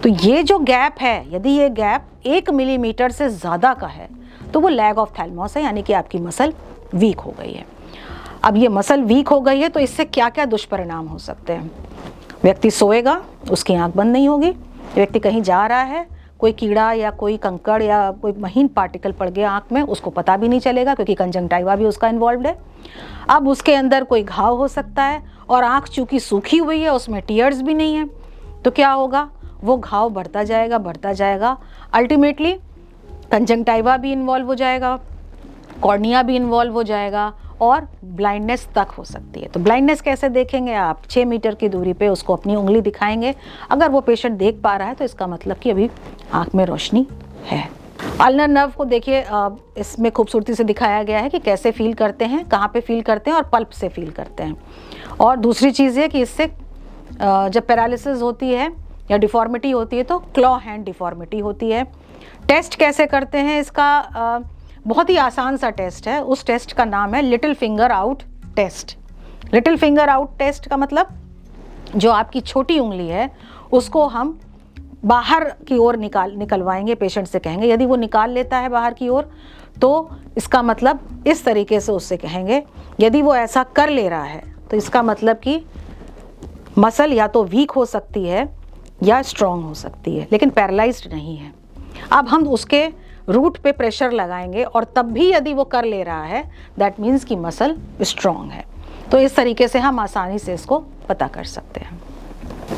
तो ये जो गैप है, यदि ये गैप 1 मिलीमीटर से ज़्यादा का है तो वो लैग ऑफ थैलमोस है, यानी कि आपकी मसल वीक हो गई है। अब ये मसल वीक हो गई है तो इससे क्या क्या दुष्परिणाम हो सकते हैं? व्यक्ति सोएगा, उसकी आंख बंद नहीं होगी। व्यक्ति कहीं जा रहा है, कोई कीड़ा या कोई कंकड़ या कोई महीन पार्टिकल पड़ गया आंख में, उसको पता भी नहीं चलेगा क्योंकि कंजंक्टिवा भी उसका इन्वॉल्व है। अब उसके अंदर कोई घाव हो सकता है और आंख चूँकि सूखी हुई है, उसमें टीयर्स भी नहीं है, तो क्या होगा? वो घाव बढ़ता जाएगा। अल्टीमेटली कंजंक्टिवा भी इन्वॉल्व हो जाएगा, कॉर्निया भी इन्वॉल्व हो जाएगा और ब्लाइंडनेस तक हो सकती है। तो ब्लाइंडनेस कैसे देखेंगे आप? 6 मीटर की दूरी पे उसको अपनी उंगली दिखाएंगे। अगर वो पेशेंट देख पा रहा है तो इसका मतलब कि अभी आँख में रोशनी है। अल्नर नर्व को देखिए, इसमें खूबसूरती से दिखाया गया है कि कैसे फील करते हैं, कहाँ पे फील करते हैं और पल्प से फील करते हैं। और दूसरी चीज़ है कि इससे जब पैरालिसिस होती है या डिफॉर्मिटी होती है तो क्लॉ हैंड डिफॉर्मिटी होती है। टेस्ट कैसे करते हैं इसका? बहुत ही आसान सा टेस्ट है। उस टेस्ट का नाम है little finger out test. Little finger out test का मतलब जो आपकी छोटी उंगली है उसको हम बाहर की ओर निकलवाएंगे। पेशेंट से कहेंगे, यदि वो निकाल लेता है बाहर की ओर तो इसका मतलब इस तरीके से उससे कहेंगे। यदि वो ऐसा कर ले रहा है तो इसका मतलब कि मसल या तो वीक हो सकती है या स्ट्रॉन्ग हो सकती है, लेकिन पैरालाइज्ड नहीं है। अब हम उसके रूट पे प्रेशर लगाएंगे और तब भी यदि वो कर ले रहा है, दैट मीन्स कि मसल स्ट्रॉन्ग है। तो इस तरीके से हम आसानी से इसको पता कर सकते हैं।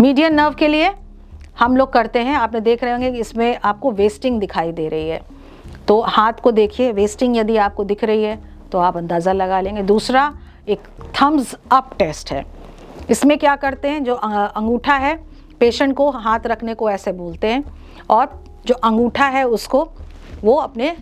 मीडियन नर्व के लिए हम लोग करते हैं, आपने देख रहे होंगे कि इसमें आपको वेस्टिंग दिखाई दे रही है। तो हाथ को देखिए, वेस्टिंग यदि आपको दिख रही है तो आप अंदाज़ा लगा लेंगे। दूसरा एक थम्स अप टेस्ट है। इसमें क्या करते हैं, जो अंगूठा है पेशेंट को हाथ रखने को ऐसे बोलते हैं और जो अंगूठा है उसको वो अपने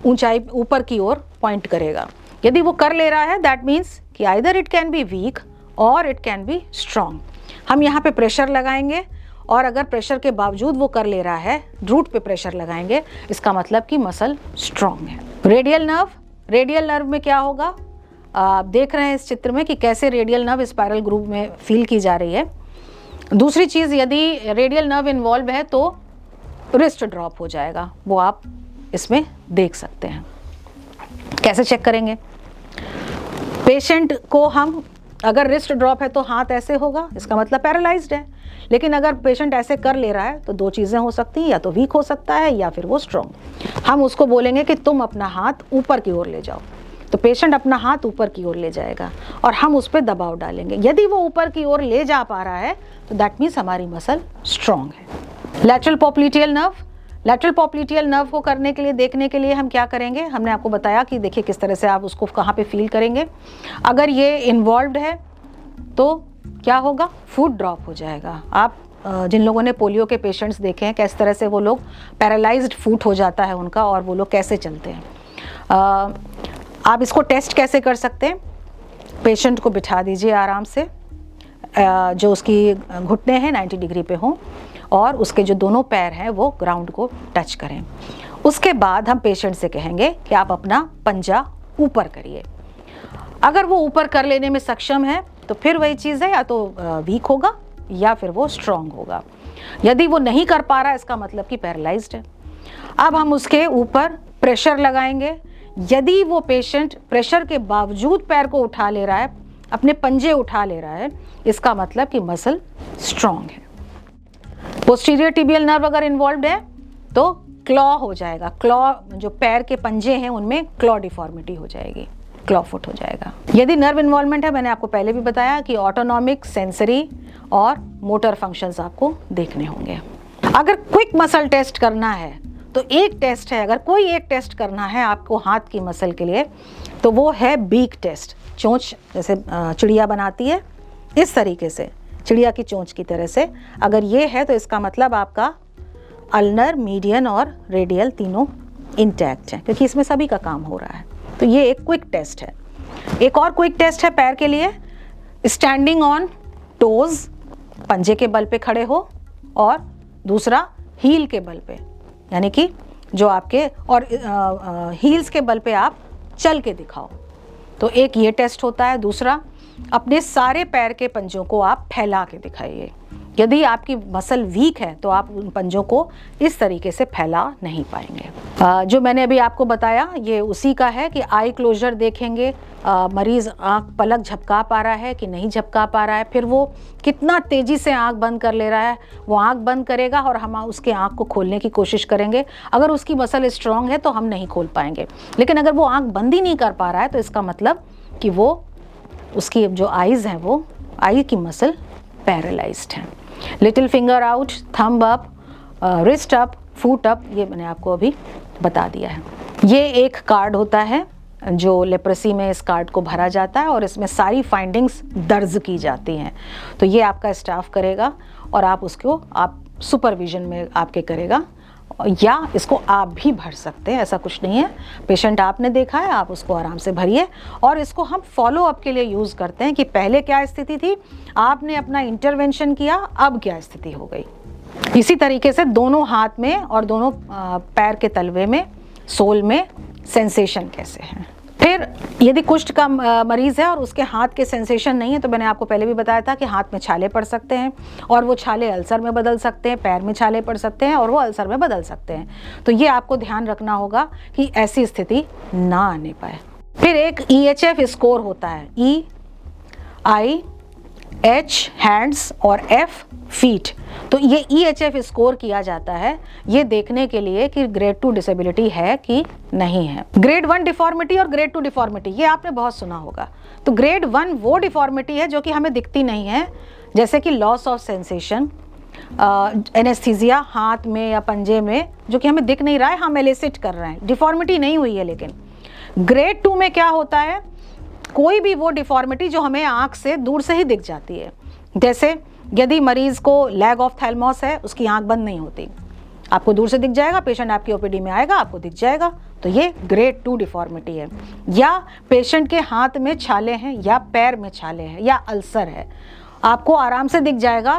ऊंचाई ऊपर की ओर पॉइंट करेगा। यदि वो कर ले रहा है दैट मीन्स कि either it can be weak और इट कैन बी स्ट्रॉन्ग। हम यहाँ पे प्रेशर लगाएंगे और अगर प्रेशर के बावजूद वो कर ले रहा है, रूट पे प्रेशर लगाएंगे, इसका मतलब कि मसल स्ट्रॉन्ग है। रेडियल नर्व, रेडियल नर्व में क्या होगा? आप देख रहे हैं इस चित्र में कि कैसे रेडियल नर्व स्पाइरल ग्रूव में फील की जा रही है। दूसरी चीज़, यदि रेडियल नर्व इन्वॉल्व है तो रिस्ट ड्रॉप हो जाएगा, वो आप इसमें देख सकते हैं। कैसे चेक करेंगे? पेशेंट को हम, अगर रिस्ट ड्रॉप है तो हाथ ऐसे होगा, इसका मतलब पैरालाइज्ड है। लेकिन अगर पेशेंट ऐसे कर ले रहा है तो दो चीज़ें हो सकती हैं, या तो वीक हो सकता है या फिर वो स्ट्रॉन्ग। हम उसको बोलेंगे कि तुम अपना हाथ ऊपर की ओर ले जाओ, तो पेशेंट अपना हाथ ऊपर की ओर ले जाएगा और हम उस पर दबाव डालेंगे। यदि वो ऊपर की ओर ले जा पा रहा है तो दैट मीन्स हमारी मसल स्ट्रॉन्ग है। Lateral popliteal nerve, lateral popliteal nerve को करने के लिए, देखने के लिए हम क्या करेंगे? हमने आपको बताया कि देखिए किस तरह से आप उसको कहाँ पे फील करेंगे। अगर ये इन्वॉल्व्ड है तो क्या होगा? फूट ड्रॉप हो जाएगा। आप जिन लोगों ने पोलियो के पेशेंट्स देखे हैं किस तरह से वो लोग पैरालाइज्ड फूट हो जाता है उनका और वो लोग कैसे चलते हैं। आप इसको टेस्ट कैसे कर सकते हैं? पेशेंट को बिठा दीजिए आराम से, जो उसकी घुटने हैं 90 डिग्री पे हों और उसके जो दोनों पैर हैं वो ग्राउंड को टच करें। उसके बाद हम पेशेंट से कहेंगे कि आप अपना पंजा ऊपर करिए। अगर वो ऊपर कर लेने में सक्षम है तो फिर वही चीज़ है, या तो वीक होगा या फिर वो स्ट्रॉन्ग होगा। यदि वो नहीं कर पा रहा है इसका मतलब कि पैरालाइज्ड है। अब हम उसके ऊपर प्रेशर लगाएंगे। यदि वो पेशेंट प्रेशर के बावजूद पैर को उठा ले रहा है, अपने पंजे उठा ले रहा है, इसका मतलब कि मसल स्ट्रॉन्ग है। पोस्टीरियर टिबियल नर्व अगर इन्वॉल्व्ड है तो क्लॉ हो जाएगा। क्लॉ, जो पैर के पंजे हैं उनमें क्लॉ डिफॉर्मिटी हो जाएगी, क्लॉ फुट हो जाएगा। यदि नर्व इन्वॉल्वमेंट है, मैंने आपको पहले भी बताया कि ऑटोनॉमिक, सेंसरी और मोटर फंक्शंस आपको देखने होंगे। अगर क्विक मसल टेस्ट करना है तो एक टेस्ट है, अगर कोई एक टेस्ट करना है आपको हाथ की मसल के लिए तो वो है बीक टेस्ट। चोंच जैसे चिड़िया बनाती है इस तरीके से, चिड़िया की चोंच की तरह से, अगर ये है तो इसका मतलब आपका अल्नर, मीडियन और रेडियल तीनों इंटैक्ट हैं, क्योंकि इसमें सभी का काम हो रहा है। तो ये एक क्विक टेस्ट है। एक और क्विक टेस्ट है पैर के लिए, स्टैंडिंग ऑन टोज, पंजे के बल पे खड़े हो, और दूसरा हील के बल पे, यानी कि जो आपके और हील्स के बल पे आप चल के दिखाओ। तो एक ये टेस्ट होता है। दूसरा, अपने सारे पैर के पंजों को आप फैला के दिखाइए। यदि आपकी मसल वीक है तो आप उन पंजों को इस तरीके से फैला नहीं पाएंगे। जो मैंने अभी आपको बताया ये उसी का है कि आई क्लोजर देखेंगे, मरीज़ आंख पलक झपका पा रहा है कि नहीं झपका पा रहा है, फिर वो कितना तेज़ी से आंख बंद कर ले रहा है। वो आंख बंद करेगा और हम उसके आंख को खोलने की कोशिश करेंगे। अगर उसकी मसल स्ट्रांग है तो हम नहीं खोल पाएंगे, लेकिन अगर वो आंख बंद ही नहीं कर पा रहा है तो इसका मतलब कि वो, उसकी जो आइज़ हैं वो आई की मसल पैरालाइज्ड है। Little finger out, thumb up, wrist up, foot up, ये मैंने आपको अभी बता दिया है। ये एक कार्ड होता है जो लेप्रेसी में इस कार्ड को भरा जाता है और इसमें सारी फाइंडिंग्स दर्ज की जाती हैं। तो ये आपका स्टाफ करेगा और आप उसको आप सुपरविजन में आपके करेगा, या इसको आप भी भर सकते हैं, ऐसा कुछ नहीं है। पेशेंट आपने देखा है, आप उसको आराम से भरिए। और इसको हम फॉलो अप के लिए यूज़ करते हैं कि पहले क्या स्थिति थी, आपने अपना इंटरवेंशन किया, अब क्या स्थिति हो गई। इसी तरीके से दोनों हाथ में और दोनों पैर के तलवे में, सोल में सेंसेशन कैसे हैं। फिर यदि कुष्ठ का मरीज़ है और उसके हाथ के सेंसेशन नहीं है, तो मैंने आपको पहले भी बताया था कि हाथ में छाले पड़ सकते हैं और वो छाले अल्सर में बदल सकते हैं, पैर में छाले पड़ सकते हैं और वो अल्सर में बदल सकते हैं। तो ये आपको ध्यान रखना होगा कि ऐसी स्थिति ना आने पाए। फिर एक EHF स्कोर होता है, EIH हैंड्स और F फीट। तो ये EHF स्कोर किया जाता है ये देखने के लिए कि ग्रेड 2 डिसेबिलिटी है कि नहीं है। ग्रेड 1 डिफॉर्मिटी और ग्रेड 2 डिफॉर्मिटी ये आपने बहुत सुना होगा। तो ग्रेड 1 वो डिफॉर्मिटी है जो कि हमें दिखती नहीं है, जैसे कि लॉस ऑफ सेंसेशन, एनेस्थीसिया हाथ में या पंजे में जो कि हमें दिख नहीं रहा है, हम एलिसिट कर रहे हैं, डिफॉर्मिटी नहीं हुई है। लेकिन ग्रेड 2 में क्या होता है, कोई भी वो डिफॉर्मिटी जो हमें आँख से दूर से ही दिख जाती है। जैसे यदि मरीज़ को लैग ऑफ थैलमस है, उसकी आंख बंद नहीं होती, आपको दूर से दिख जाएगा, पेशेंट आपकी ओपीडी में आएगा, आपको दिख जाएगा, तो ये ग्रेड 2 डिफॉर्मिटी है। या पेशेंट के हाथ में छाले हैं या पैर में छाले हैं या अल्सर है, आपको आराम से दिख जाएगा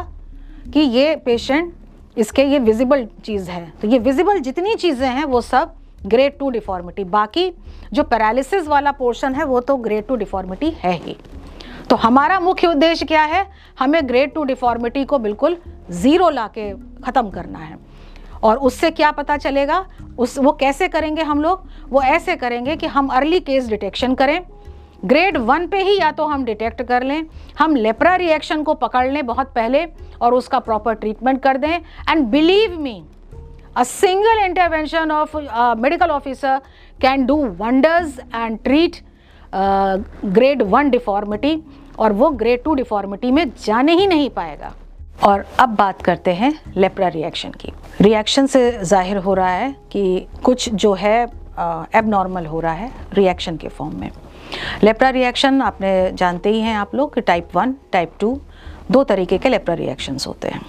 कि ये पेशेंट, इसके ये विजिबल चीज़ है। तो ये विजिबल जितनी चीज़ें हैं वो सब ग्रेड 2 डिफॉर्मिटी। बाकी जो पैरालिसिस वाला पोर्शन है वो तो ग्रेड 2 डिफॉर्मिटी है ही। तो हमारा मुख्य उद्देश्य क्या है, हमें ग्रेड 2 डिफॉर्मिटी को बिल्कुल ज़ीरो लाके ख़त्म करना है। और उससे क्या पता चलेगा, वो कैसे करेंगे हम लोग, वो ऐसे करेंगे कि हम अर्ली केस डिटेक्शन करें। ग्रेड 1 पे ही या तो हम डिटेक्ट कर लें, हम लेप्रा रिएक्शन को पकड़ लें बहुत पहले और उसका प्रॉपर ट्रीटमेंट कर दें। And believe me, a single intervention of a medical officer can do wonders and treat grade 1 deformity, और वो ग्रेड 2 डिफॉर्मिटी में जाने ही नहीं पाएगा। और अब बात करते हैं लेप्रा रिएक्शन की। रिएक्शन से जाहिर हो रहा है कि कुछ जो है एबनॉर्मल हो रहा है रिएक्शन के फॉर्म में। लेप्रा रिएक्शन आपने जानते ही हैं आप लोग कि टाइप 1, टाइप 2 दो तरीके के लेप्रा रिएक्शंस होते हैं।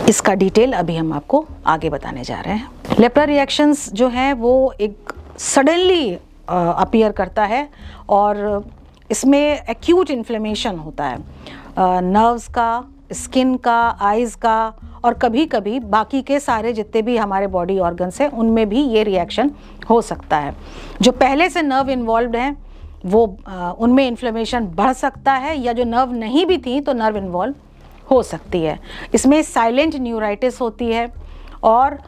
इसका डिटेल अभी हम आपको आगे बताने जा रहे हैं। लेप्रा रिएक्शंस जो हैं वो एक सडनली अपीयर करता है और इसमें एक्यूट इन्फ्लेमेशन होता है, नर्व्स का, स्किन का, आइज़ का, और कभी कभी बाकी के सारे जितने भी हमारे बॉडी ऑर्गन्स हैं उनमें भी ये रिएक्शन हो सकता है। जो पहले से नर्व इन्वॉल्व्ड हैं वो उनमें इन्फ्लेमेशन बढ़ सकता है, या जो नर्व नहीं भी थी तो नर्व इन्वॉल्व हो सकती है। इसमें साइलेंट न्यूराइटिस होती है और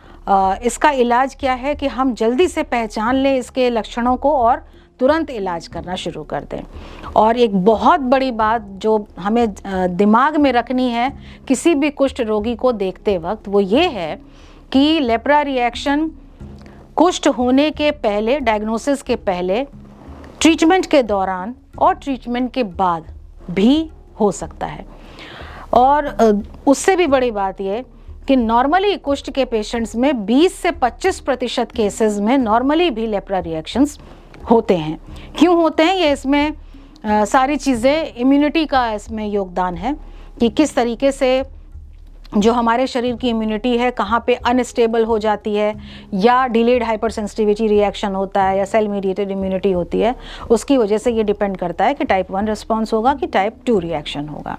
इसका इलाज क्या है कि हम जल्दी से पहचान लें इसके लक्षणों को और तुरंत इलाज करना शुरू कर दें। और एक बहुत बड़ी बात जो हमें दिमाग में रखनी है किसी भी कुष्ठ रोगी को देखते वक्त, वो ये है कि लेप्रा रिएक्शन कुष्ठ होने के पहले, डायग्नोसिस के पहले, ट्रीटमेंट के दौरान और ट्रीटमेंट के बाद भी हो सकता है। और उससे भी बड़ी बात ये कि नॉर्मली कुष्ठ के पेशेंट्स में 20 से 25% केसेस में नॉर्मली भी लेप्रा रिएक्शंस होते हैं। क्यों होते हैं, ये इसमें सारी चीज़ें, इम्यूनिटी का इसमें योगदान है कि किस तरीके से जो हमारे शरीर की इम्यूनिटी है कहाँ पे अनस्टेबल हो जाती है, या डिलेड हाइपर सेंसिटिविटी रिएक्शन होता है या सेल मीडिएटेड इम्यूनिटी होती है, उसकी वजह से ये डिपेंड करता है कि टाइप 1 रिस्पॉन्स होगा कि टाइप 2 रिएक्शन होगा।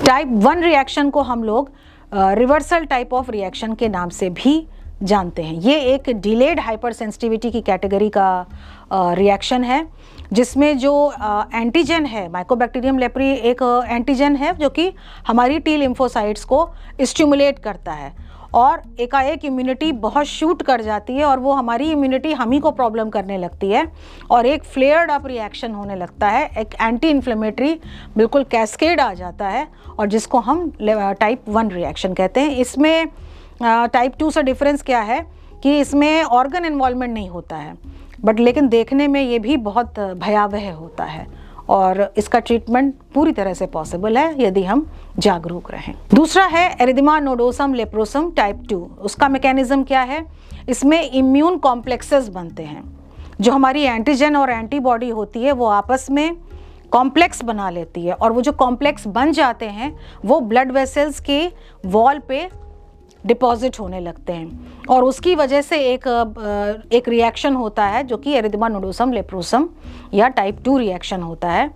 टाइप 1 रिएक्शन को हम लोग रिवर्सल टाइप ऑफ रिएक्शन के नाम से भी जानते हैं। ये एक डिलेड हाइपर सेंसिटिविटी की कैटेगरी का रिएक्शन है, जिसमें जो एंटीजन है, माइकोबैक्टीरियम लेप्री एक एंटीजन है जो कि हमारी टी लिम्फोसाइट्स को स्टिमुलेट करता है और एकाएक इम्यूनिटी बहुत शूट कर जाती है और वो हमारी इम्यूनिटी हम ही को प्रॉब्लम करने लगती है और एक फ्लेयर्ड अप रिएक्शन होने लगता है, एक एंटी इन्फ्लेमेटरी बिल्कुल कैस्केड आ जाता है और जिसको हम टाइप 1 रिएक्शन कहते हैं। इसमें टाइप 2 से डिफरेंस क्या है कि इसमें ऑर्गन इन्वॉल्वमेंट नहीं होता है, बट लेकिन देखने में ये भी बहुत भयावह होता है और इसका ट्रीटमेंट पूरी तरह से पॉसिबल है यदि हम जागरूक रहें। दूसरा है एरिथेमा नोडोसम लेप्रोसम टाइप 2। उसका मैकेनिज्म क्या है, इसमें इम्यून कॉम्प्लेक्सेस बनते हैं जो हमारी एंटीजन और एंटीबॉडी होती है वो आपस में कॉम्प्लेक्स बना लेती है, और वो जो कॉम्प्लेक्स बन जाते हैं वो ब्लड वेसल्स के वॉल पे डिपॉजिट होने लगते हैं, और उसकी वजह से एक रिएक्शन होता है जो कि एरिथ्मा नोडोसम लेप्रोसम या टाइप 2 रिएक्शन होता है।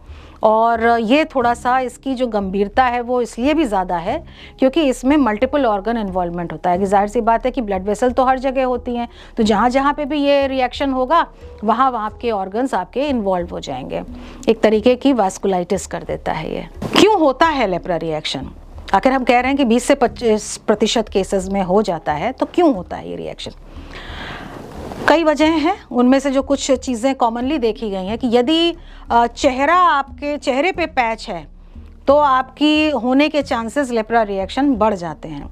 और ये थोड़ा सा इसकी जो गंभीरता है वो इसलिए भी ज़्यादा है क्योंकि इसमें मल्टीपल ऑर्गन इन्वॉल्वमेंट होता है। कि जाहिर सी बात है कि ब्लड वेसल तो हर जगह होती हैं, तो जहाँ जहाँ पे भी ये रिएक्शन होगा वहाँ वहाँ के ऑर्गन्स आपके इन्वॉल्व हो जाएंगे। एक तरीके की वास्कुलाइटिस कर देता है ये। क्यों होता है लेप्रा रिएक्शन? आखिर हम कह रहे हैं कि 20 से 25% केसेस में हो जाता है, तो क्यों होता है ये रिएक्शन? कई वजह हैं, उनमें से जो कुछ चीज़ें कॉमनली देखी गई हैं कि यदि चेहरा, आपके चेहरे पे पैच है तो आपकी होने के चांसेस लेप्रा रिएक्शन बढ़ जाते हैं,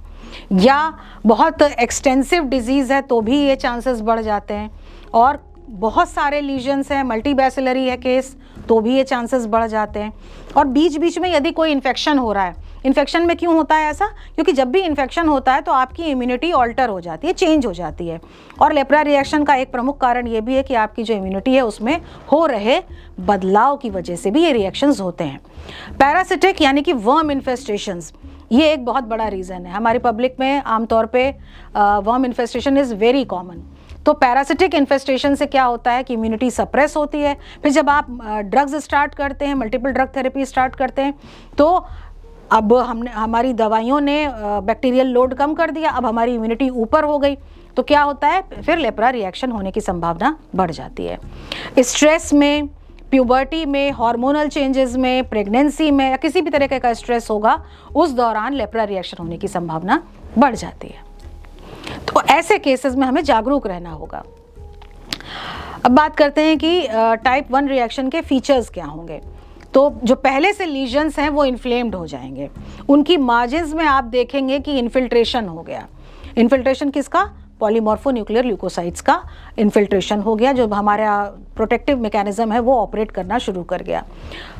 या बहुत एक्सटेंसिव डिजीज़ है तो भी ये चांसेस बढ़ जाते हैं, और बहुत सारे लीजन्स हैं, मल्टीबैसिलरी है केस तो भी ये चांसेस बढ़ जाते हैं। और बीच बीच में यदि कोई इन्फेक्शन हो रहा है, इन्फेक्शन में क्यों होता है ऐसा? क्योंकि जब भी इन्फेक्शन होता है तो आपकी इम्यूनिटी ऑल्टर हो जाती है, चेंज हो जाती है, और लेप्रा रिएक्शन का एक प्रमुख कारण ये भी है कि आपकी जो इम्यूनिटी है उसमें हो रहे बदलाव की वजह से भी ये रिएक्शंस होते हैं। पैरासिटिक यानी कि वर्म इन्फेस्टेशंस, ये एक बहुत बड़ा रीज़न है। हमारी पब्लिक में आमतौर पे worm infestation is very common. तो पैरासिटिक इन्फेस्टेशन से क्या होता है कि इम्यूनिटी सप्रेस होती है। फिर जब आप ड्रग्स स्टार्ट करते हैं, मल्टीपल ड्रग थेरेपी स्टार्ट करते हैं, तो अब हमारी दवाइयों ने बैक्टीरियल लोड कम कर दिया, अब हमारी इम्यूनिटी ऊपर हो गई, तो क्या होता है, फिर लेप्रा रिएक्शन होने की संभावना बढ़ जाती है। स्ट्रेस में, प्यूबर्टी में, हार्मोनल चेंजेस में, प्रेगनेंसी में, या किसी भी तरह का स्ट्रेस होगा उस दौरान लेप्रा रिएक्शन होने की संभावना बढ़ जाती है। तो ऐसे केसेस में हमें जागरूक रहना होगा। अब बात करते हैं कि टाइप 1 रिएक्शन के फीचर्स क्या होंगे। तो जो पहले से लीजन्स हैं वो इन्फ्लेम्ड हो जाएंगे, उनकी मार्जिन्स में आप देखेंगे कि इन्फिल्ट्रेशन हो गया। इन्फिल्ट्रेशन किसका? पॉलीमॉर्फोन्यूक्लियर ल्यूकोसाइट्स का इन्फिल्ट्रेशन हो गया, जो हमारा प्रोटेक्टिव मैकेनिज्म है वो ऑपरेट करना शुरू कर गया।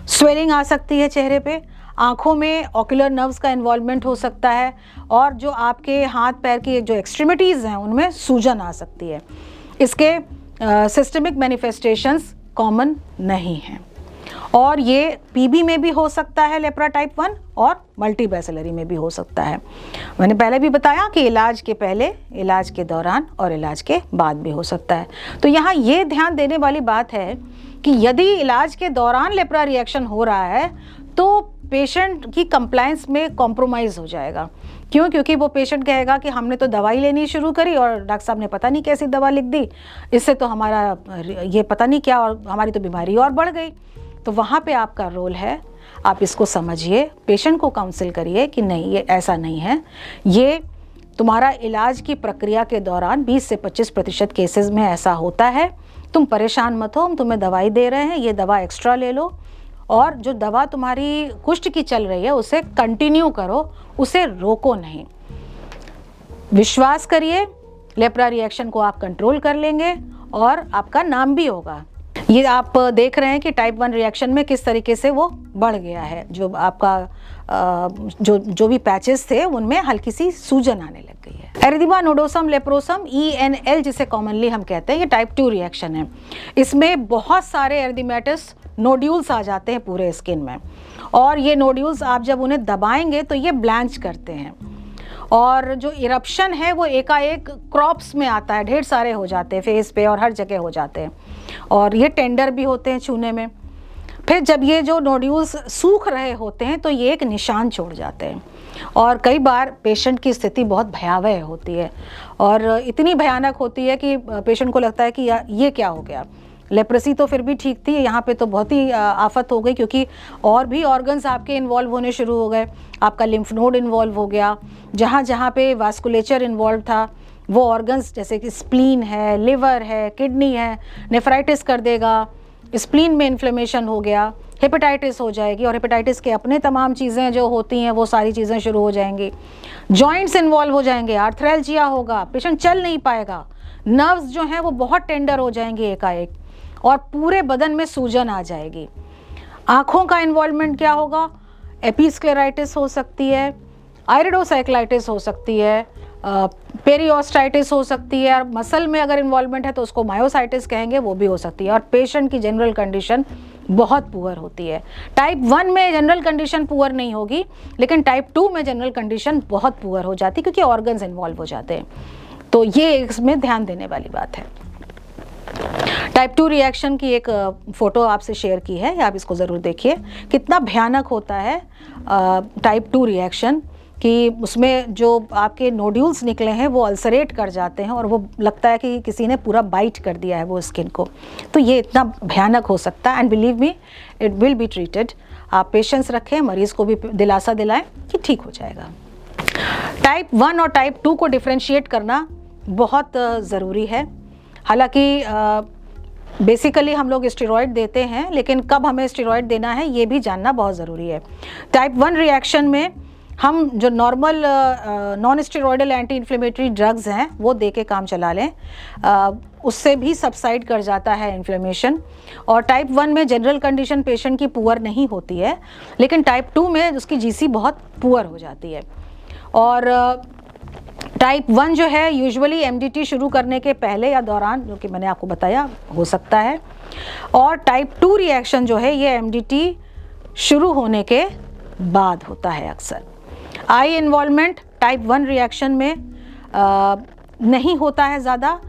स्वेलिंग आ सकती है चेहरे पे, आँखों में ऑक्यूलर नर्व्स का इन्वॉल्वमेंट हो सकता है, और जो आपके हाथ पैर की जो एक्सट्रीमिटीज़ हैं उनमें सूजन आ सकती है। इसके सिस्टमिक मैनिफेस्टेशंस कॉमन नहीं हैं, और ये पीबी में भी हो सकता है लेप्रा टाइप 1, और मल्टीबैसिलरी में भी हो सकता है। मैंने पहले भी बताया कि इलाज के पहले, इलाज के दौरान और इलाज के बाद भी हो सकता है। तो यहाँ ये ध्यान देने वाली बात है कि यदि इलाज के दौरान लेप्रा रिएक्शन हो रहा है तो पेशेंट की कंप्लायंस में कॉम्प्रोमाइज़ हो जाएगा। क्यों? क्योंकि वो पेशेंट कहेगा कि हमने तो दवाई लेनी शुरू करी और डॉक्टर साहब ने पता नहीं कैसी दवा लिख दी, इससे तो हमारा ये पता नहीं क्या, और हमारी तो बीमारी और बढ़ गई। तो वहाँ पे आपका रोल है, आप इसको समझिए, पेशेंट को काउंसिल करिए कि नहीं, ये ऐसा नहीं है, ये तुम्हारा इलाज की प्रक्रिया के दौरान 20 से 25% केसेस में ऐसा होता है, तुम परेशान मत हो, हम तुम्हें दवाई दे रहे हैं, ये दवा एक्स्ट्रा ले लो, और जो दवा तुम्हारी कुष्ठ की चल रही है उसे कंटिन्यू करो, उसे रोको नहीं। विश्वास करिए, लेप्रा रिएक्शन को आप कंट्रोल कर लेंगे और आपका नाम भी होगा। ये आप देख रहे हैं कि टाइप 1 रिएक्शन में किस तरीके से वो बढ़ गया है। जो आपका जो भी पैचेस थे उनमें हल्की सी सूजन आने लग गई है। एरिथ्मा नोडोसम लेप्रोसम ENL जिसे कॉमनली हम कहते हैं, ये टाइप 2 रिएक्शन है। इसमें बहुत सारे एरिथमेटस नोड्यूल्स आ जाते हैं पूरे स्किन में, और ये नोड्यूल्स आप जब उन्हें दबाएंगे तो ये ब्लैंच करते हैं, और जो इरप्शन है वो एकाएक क्रॉप्स में आता है, ढेर सारे हो जाते हैं फेस पे और हर जगह हो जाते हैं, और ये टेंडर भी होते हैं छूने में। फिर जब ये जो नोड्यूल्स सूख रहे होते हैं तो ये एक निशान छोड़ जाते हैं, और कई बार पेशेंट की स्थिति बहुत भयावह होती है, और इतनी भयानक होती है कि पेशेंट को लगता है कि ये क्या हो गया। लेप्रेसी तो फिर भी ठीक थी, यहाँ पे तो बहुत ही आफत हो गई, क्योंकि और भी ऑर्गन्स आपके इन्वॉल्व होने शुरू हो गए। आपका लिम्फ नोड इन्वॉल्व हो गया, जहाँ जहाँ पे वास्कुलेचर इन्वॉल्व था वो ऑर्गन्स, जैसे कि स्प्लीन है, लिवर है, किडनी है, नेफ्राइटिस कर देगा, स्प्लीन में इन्फ्लेमेशन हो गया, हेपेटाइटिस हो जाएगी, और हेपेटाइटिस के अपने तमाम चीज़ें जो होती हैं वो सारी चीज़ें शुरू हो जाएंगी। जॉइंट्स इन्वॉल्व हो जाएंगे, आर्थ्रैल्जिया होगा, पेशेंट चल नहीं पाएगा, नर्व्स जो हैं वो बहुत टेंडर हो जाएंगे एकाएक, और पूरे बदन में सूजन आ जाएगी। आँखों का इन्वॉल्वमेंट क्या होगा? एपिस्क्लेराइटिस हो सकती है, आइरिडोसाइक्लाइटिस हो सकती है, पेरियोस्टाइटिस हो सकती है, और मसल में अगर इन्वॉल्वमेंट है तो उसको मायोसाइटिस कहेंगे, वो भी हो सकती है। और पेशेंट की जनरल कंडीशन बहुत पुअर होती है। टाइप 1 में जनरल कंडीशन पुअर नहीं होगी, लेकिन टाइप 2 में जनरल कंडीशन बहुत पुअर हो जाती है, क्योंकि ऑर्गन्स इन्वॉल्व हो जाते हैं। तो ये इसमें ध्यान देने वाली बात है। टाइप 2 रिएक्शन की एक फ़ोटो आपसे शेयर की है, आप इसको ज़रूर देखिए। कितना भयानक होता है टाइप 2 रिएक्शन, कि उसमें जो आपके नोड्यूल्स निकले हैं वो अल्सरेट कर जाते हैं, और वो लगता है कि किसी ने पूरा बाइट कर दिया है वो स्किन को। तो ये इतना भयानक हो सकता है, and believe me it will be treated. आप पेशेंस रखें, मरीज़ को भी दिलासा दिलाएं कि ठीक हो जाएगा। टाइप 1 और टाइप 2 को डिफ्रेंशिएट करना बहुत ज़रूरी है। हालांकि बेसिकली हम लोग स्टेरॉयड देते हैं, लेकिन कब हमें स्टेरॉयड देना है ये भी जानना बहुत ज़रूरी है। टाइप 1 रिएक्शन में हम जो normal non steroidal anti inflammatory drugs हैं वो दे के काम चला लें, उससे भी सबसाइड कर जाता है इन्फ्लेमेशन। और टाइप 1 में जनरल कंडीशन पेशेंट की पुअर नहीं होती है, लेकिन टाइप 2 में उसकी जीसी बहुत पुअर हो जाती है। और टाइप 1 जो है यूजुअली एमडीटी शुरू करने के पहले या दौरान, जो कि मैंने आपको बताया, हो सकता है। और टाइप 2 रिएक्शन जो है ये एमडीटी शुरू होने के बाद होता है अक्सर। आई इन्वॉल्वमेंट टाइप 1 रिएक्शन में नहीं होता है ज़्यादा।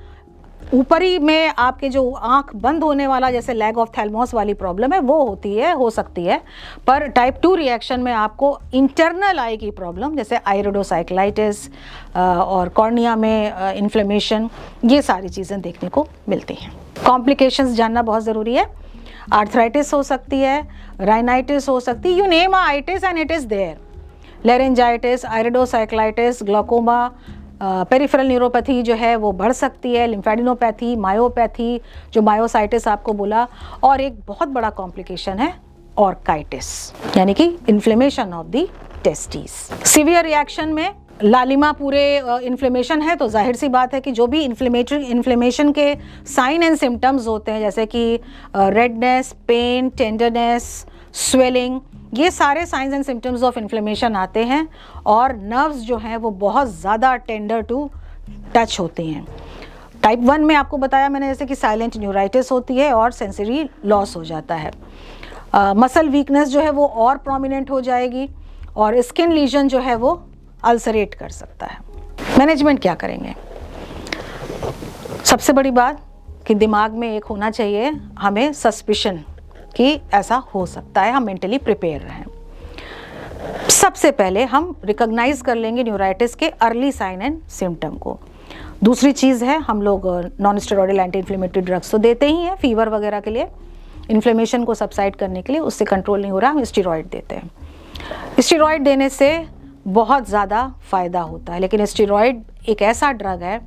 ऊपरी में आपके जो आंख बंद होने वाला, जैसे लैग ऑफ थैलमोस वाली प्रॉब्लम है, वो होती है, हो सकती है। पर टाइप 2 रिएक्शन में आपको इंटरनल आई की प्रॉब्लम, जैसे आइरिडोसाइक्लाइटिस और कॉर्निया में इन्फ्लेमेशन, ये सारी चीज़ें देखने को मिलती हैं। कॉम्प्लिकेशंस जानना बहुत ज़रूरी है। आर्थराइटिस हो सकती है, राइनाइटिस हो सकती है, you name a itis and it is there. Laryngitis, iridocyclitis, glaucoma, peripheral neuropathy जो है वो बढ़ सकती है, लिम्फेडिनोपैथी, मायोपैथी, जो मायोसाइटिस आपको बोला, और एक बहुत बड़ा कॉम्प्लिकेशन है ऑर्काइटिस, यानी कि inflammation of the testis. Severe reaction में लालिमा पूरे इन्फ्लेमेशन है, तो जाहिर सी बात है कि जो भी इन्फ्लेमेशन के साइन एंड सिम्टम्स होते हैं, जैसे कि रेडनेस, पेन, टेंडरनेस, स्वेलिंग, ये सारे science and symptoms of inflammation आते हैं। और नर्व्स जो हैं वो बहुत ज़्यादा टेंडर टू टच होती हैं। टाइप 1 में आपको बताया मैंने, जैसे कि साइलेंट न्यूराइटिस होती है और सेंसरी लॉस हो जाता है। मसल वीकनेस जो है वो और प्रोमिनेंट हो जाएगी, और स्किन लीजन जो है वो अल्सरेट कर सकता है। मैनेजमेंट क्या करेंगे? सबसे बड़ी बात कि दिमाग में एक होना चाहिए हमें सस्पिशन कि ऐसा हो सकता है, हम मेंटली प्रिपेयर रहें। सबसे पहले हम रिकॉग्नाइज कर लेंगे न्यूराइटिस के अर्ली साइन एंड सिम्टम को। दूसरी चीज़ है, हम लोग non steroidal anti inflammatory drugs तो देते ही हैं फीवर वगैरह के लिए, इन्फ्लेमेशन को सबसाइड करने के लिए। उससे कंट्रोल नहीं हो रहा, हम स्टेरॉयड देते हैं। स्टेरॉयड देने से बहुत ज़्यादा फ़ायदा होता है, लेकिन स्टेरॉयड एक ऐसा ड्रग है,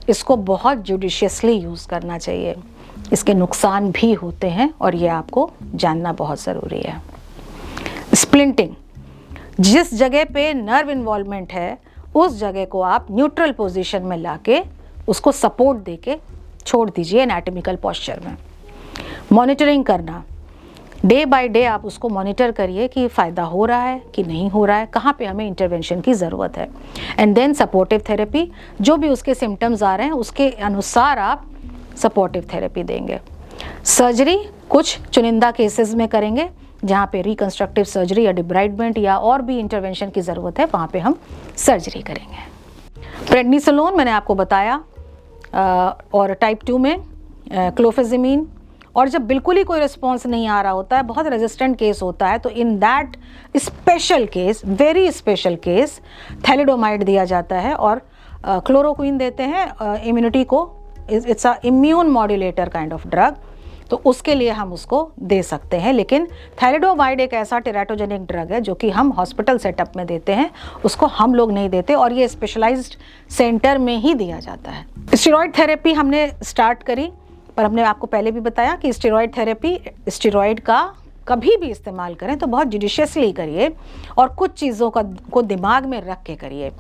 इसको बहुत जुडिशियसली यूज़ करना चाहिए। इसके नुकसान भी होते हैं, और ये आपको जानना बहुत ज़रूरी है। स्प्लिंटिंग, जिस जगह पे नर्व इन्वॉल्वमेंट है उस जगह को आप न्यूट्रल पोजीशन में लाके उसको सपोर्ट देके छोड़ दीजिए एनाटॉमिकल पोस्चर में। मॉनिटरिंग करना, डे बाय डे आप उसको मॉनिटर करिए कि फ़ायदा हो रहा है कि नहीं हो रहा है, कहाँ पे हमें इंटरवेंशन की ज़रूरत है। एंड देन सपोर्टिव थेरेपी, जो भी उसके सिम्टम्स आ रहे हैं उसके अनुसार आप सपोर्टिव थेरेपी देंगे। सर्जरी कुछ चुनिंदा केसेस में करेंगे, जहाँ पे रिकंस्ट्रक्टिव सर्जरी या डिब्राइडमेंट या और भी इंटरवेंशन की ज़रूरत है, वहाँ पे हम सर्जरी करेंगे। प्रेडनिसोलोन मैंने आपको बताया, और टाइप 2 में क्लोफेजिमीन। और जब बिल्कुल ही कोई रिस्पॉन्स नहीं आ रहा होता है, बहुत रेजिस्टेंट केस होता है, तो in that special case, very special case, thalidomide दिया जाता है और क्लोरोक्विन देते हैं इम्यूनिटी को। It's a immune modulator kind of drug, तो उसके लिए हम उसको दे सकते हैं। लेकिन थैलिडोमाइड एक ऐसा टेराटोजेनिक ड्रग है जो कि हम हॉस्पिटल सेटअप में देते हैं, उसको हम लोग नहीं देते, और ये स्पेशलाइज्ड सेंटर में ही दिया जाता है। स्टेरॉयड थेरेपी हमने स्टार्ट करी, पर हमने आपको पहले भी बताया कि स्टेरॉयड थेरेपी, स्टेरॉयड का कभी भी इस्तेमाल करें तो बहुत जुडिशियसली करिए और कुछ चीज़ों को दिमाग में रख के करिए।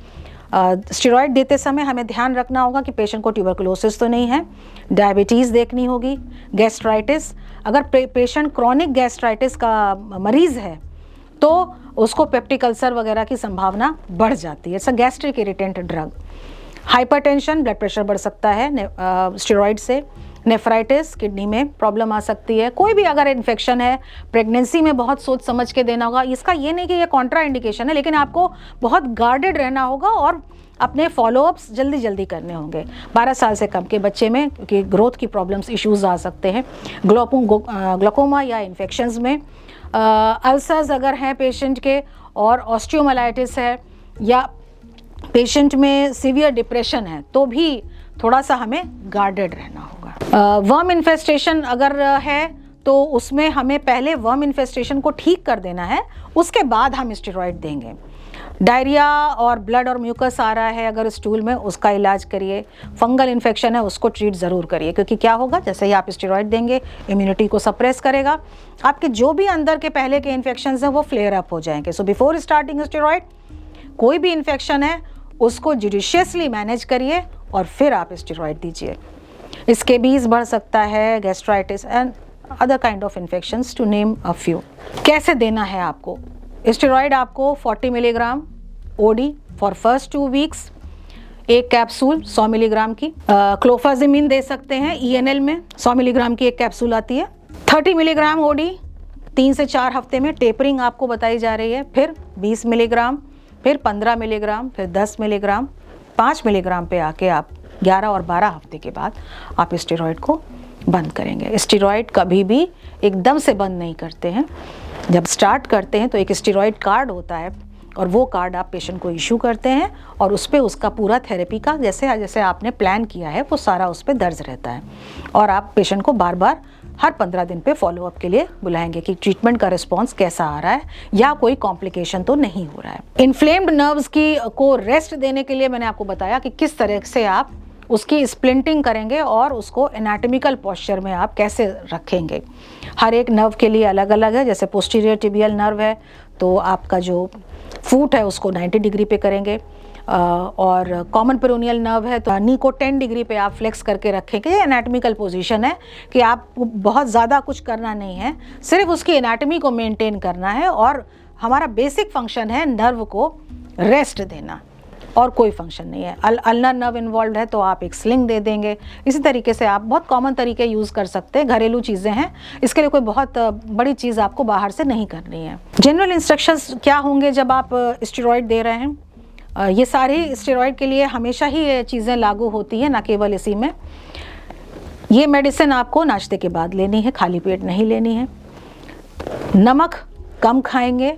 स्टेरॉयड देते समय हमें ध्यान रखना होगा कि पेशेंट को ट्यूबरकुलोसिस तो नहीं है, डायबिटीज़ देखनी होगी, गैस्ट्राइटिस, अगर पेशेंट क्रॉनिक गैस्ट्राइटिस का मरीज़ है तो उसको पेप्टिक अल्सर वगैरह की संभावना बढ़ जाती है। It's a gastric irritant drug. Hypertension, blood pressure बढ़ सकता है स्टेरॉइड से। नेफ्राइटिस, किडनी में प्रॉब्लम आ सकती है। कोई भी अगर इन्फेक्शन है, प्रेगनेंसी में बहुत सोच समझ के देना होगा। इसका ये नहीं कि ये कॉन्ट्रा इंडिकेशन है, लेकिन आपको बहुत गार्डेड रहना होगा और अपने फॉलोअप्स जल्दी जल्दी करने होंगे। 12 साल से कम के बच्चे में क्योंकि ग्रोथ की प्रॉब्लम्स इश्यूज आ सकते हैं। ग्लोकोमा या इन्फेक्शंस में, अल्सर्स अगर हैं पेशेंट के, और ऑस्टियोमाइलाइटिस है, या पेशेंट में सीवियर डिप्रेशन है, तो भी थोड़ा सा हमें गार्डेड रहना होगा। वर्म इन्फेस्टेशन अगर है तो उसमें हमें पहले वर्म इन्फेस्टेशन को ठीक कर देना है, उसके बाद हम स्टेरॉइड देंगे। डायरिया और ब्लड और म्यूकस आ रहा है अगर स्टूल में, उसका इलाज करिए। फंगल इन्फेक्शन है, उसको ट्रीट ज़रूर करिए, क्योंकि क्या होगा, जैसे ही आप स्टेरॉइड देंगे इम्यूनिटी को सप्रेस करेगा, आपके जो भी अंदर के पहले के इन्फेक्शंस हैं वो फ्लेयर अप हो जाएंगे। सो बिफोर स्टार्टिंग स्टेरॉइड, कोई भी इन्फेक्शन है उसको जुडिशियसली मैनेज करिए और फिर आप स्टेरॉइड दीजिए। स्केबीज बढ़ सकता है, gastritis and other kind of infections to name a few. कैसे देना है आपको स्टेरॉइड? आपको 40 milligram OD for first 2 weeks, एक कैप्सूल 100 मिलीग्राम की। क्लोफाजिमिन दे सकते हैं ENL में, 100 मिलीग्राम की एक कैप्सूल आती है। 30 मिलीग्राम ओडी 3 से 4 हफ्ते में, टेपरिंग आपको बताई जा रही है। फिर 20 मिलीग्राम, फिर 15 मिलीग्राम, फिर 10 मिलीग्राम, 5 मिलीग्राम पे आके आप 11 और 12 हफ्ते के बाद आप स्टेरॉइड को बंद करेंगे। स्टेरॉइड कभी भी एकदम से बंद नहीं करते हैं। जब स्टार्ट करते हैं तो एक स्टेरॉइड कार्ड होता है और वो कार्ड आप पेशेंट को इशू करते हैं और उस पर उसका पूरा थेरेपी का जैसे जैसे आपने प्लान किया है वो सारा उस पर दर्ज रहता है। और आप पेशेंट को बार बार हर 15 दिन पे फॉलोअप के लिए बुलाएंगे कि ट्रीटमेंट का रिस्पॉन्स कैसा आ रहा है या कोई कॉम्प्लिकेशन तो नहीं हो रहा है। इन्फ्लेम्ड नर्व्स को रेस्ट देने के लिए मैंने आपको बताया कि किस तरह से आप उसकी स्प्लिंटिंग करेंगे और उसको एनाटॉमिकल पोस्चर में आप कैसे रखेंगे। हर एक नर्व के लिए अलग अलग है। जैसे पोस्टीरियर टिबियल नर्व है तो आपका जो फूट है उसको 90 डिग्री पे करेंगे, और कॉमन पेरोनियल नर्व है तो नी को 10 डिग्री पे आप फ्लेक्स करके रखेंगे। ये एनाटॉमिकल पोजीशन है कि आप बहुत ज़्यादा कुछ करना नहीं है, सिर्फ उसकी एनाटॉमी को मेंटेन करना है। और हमारा बेसिक फंक्शन है नर्व को रेस्ट देना, और कोई फंक्शन नहीं है। अल्नर नर्व इन्वॉल्व है तो आप एक स्लिंग दे देंगे। इसी तरीके से आप बहुत कॉमन तरीके यूज़ कर सकते हैं, घरेलू चीज़ें हैं, इसके लिए कोई बहुत बड़ी चीज़ आपको बाहर से नहीं करनी है। जनरल इंस्ट्रक्शंस क्या होंगे जब आप स्टेरॉइड दे रहे हैं? ये सारी स्टेरॉइड के लिए हमेशा ही ये चीज़ें लागू होती हैं, ना केवल इसी में। ये मेडिसिन आपको नाश्ते के बाद लेनी है, खाली पेट नहीं लेनी है। नमक कम खाएंगे,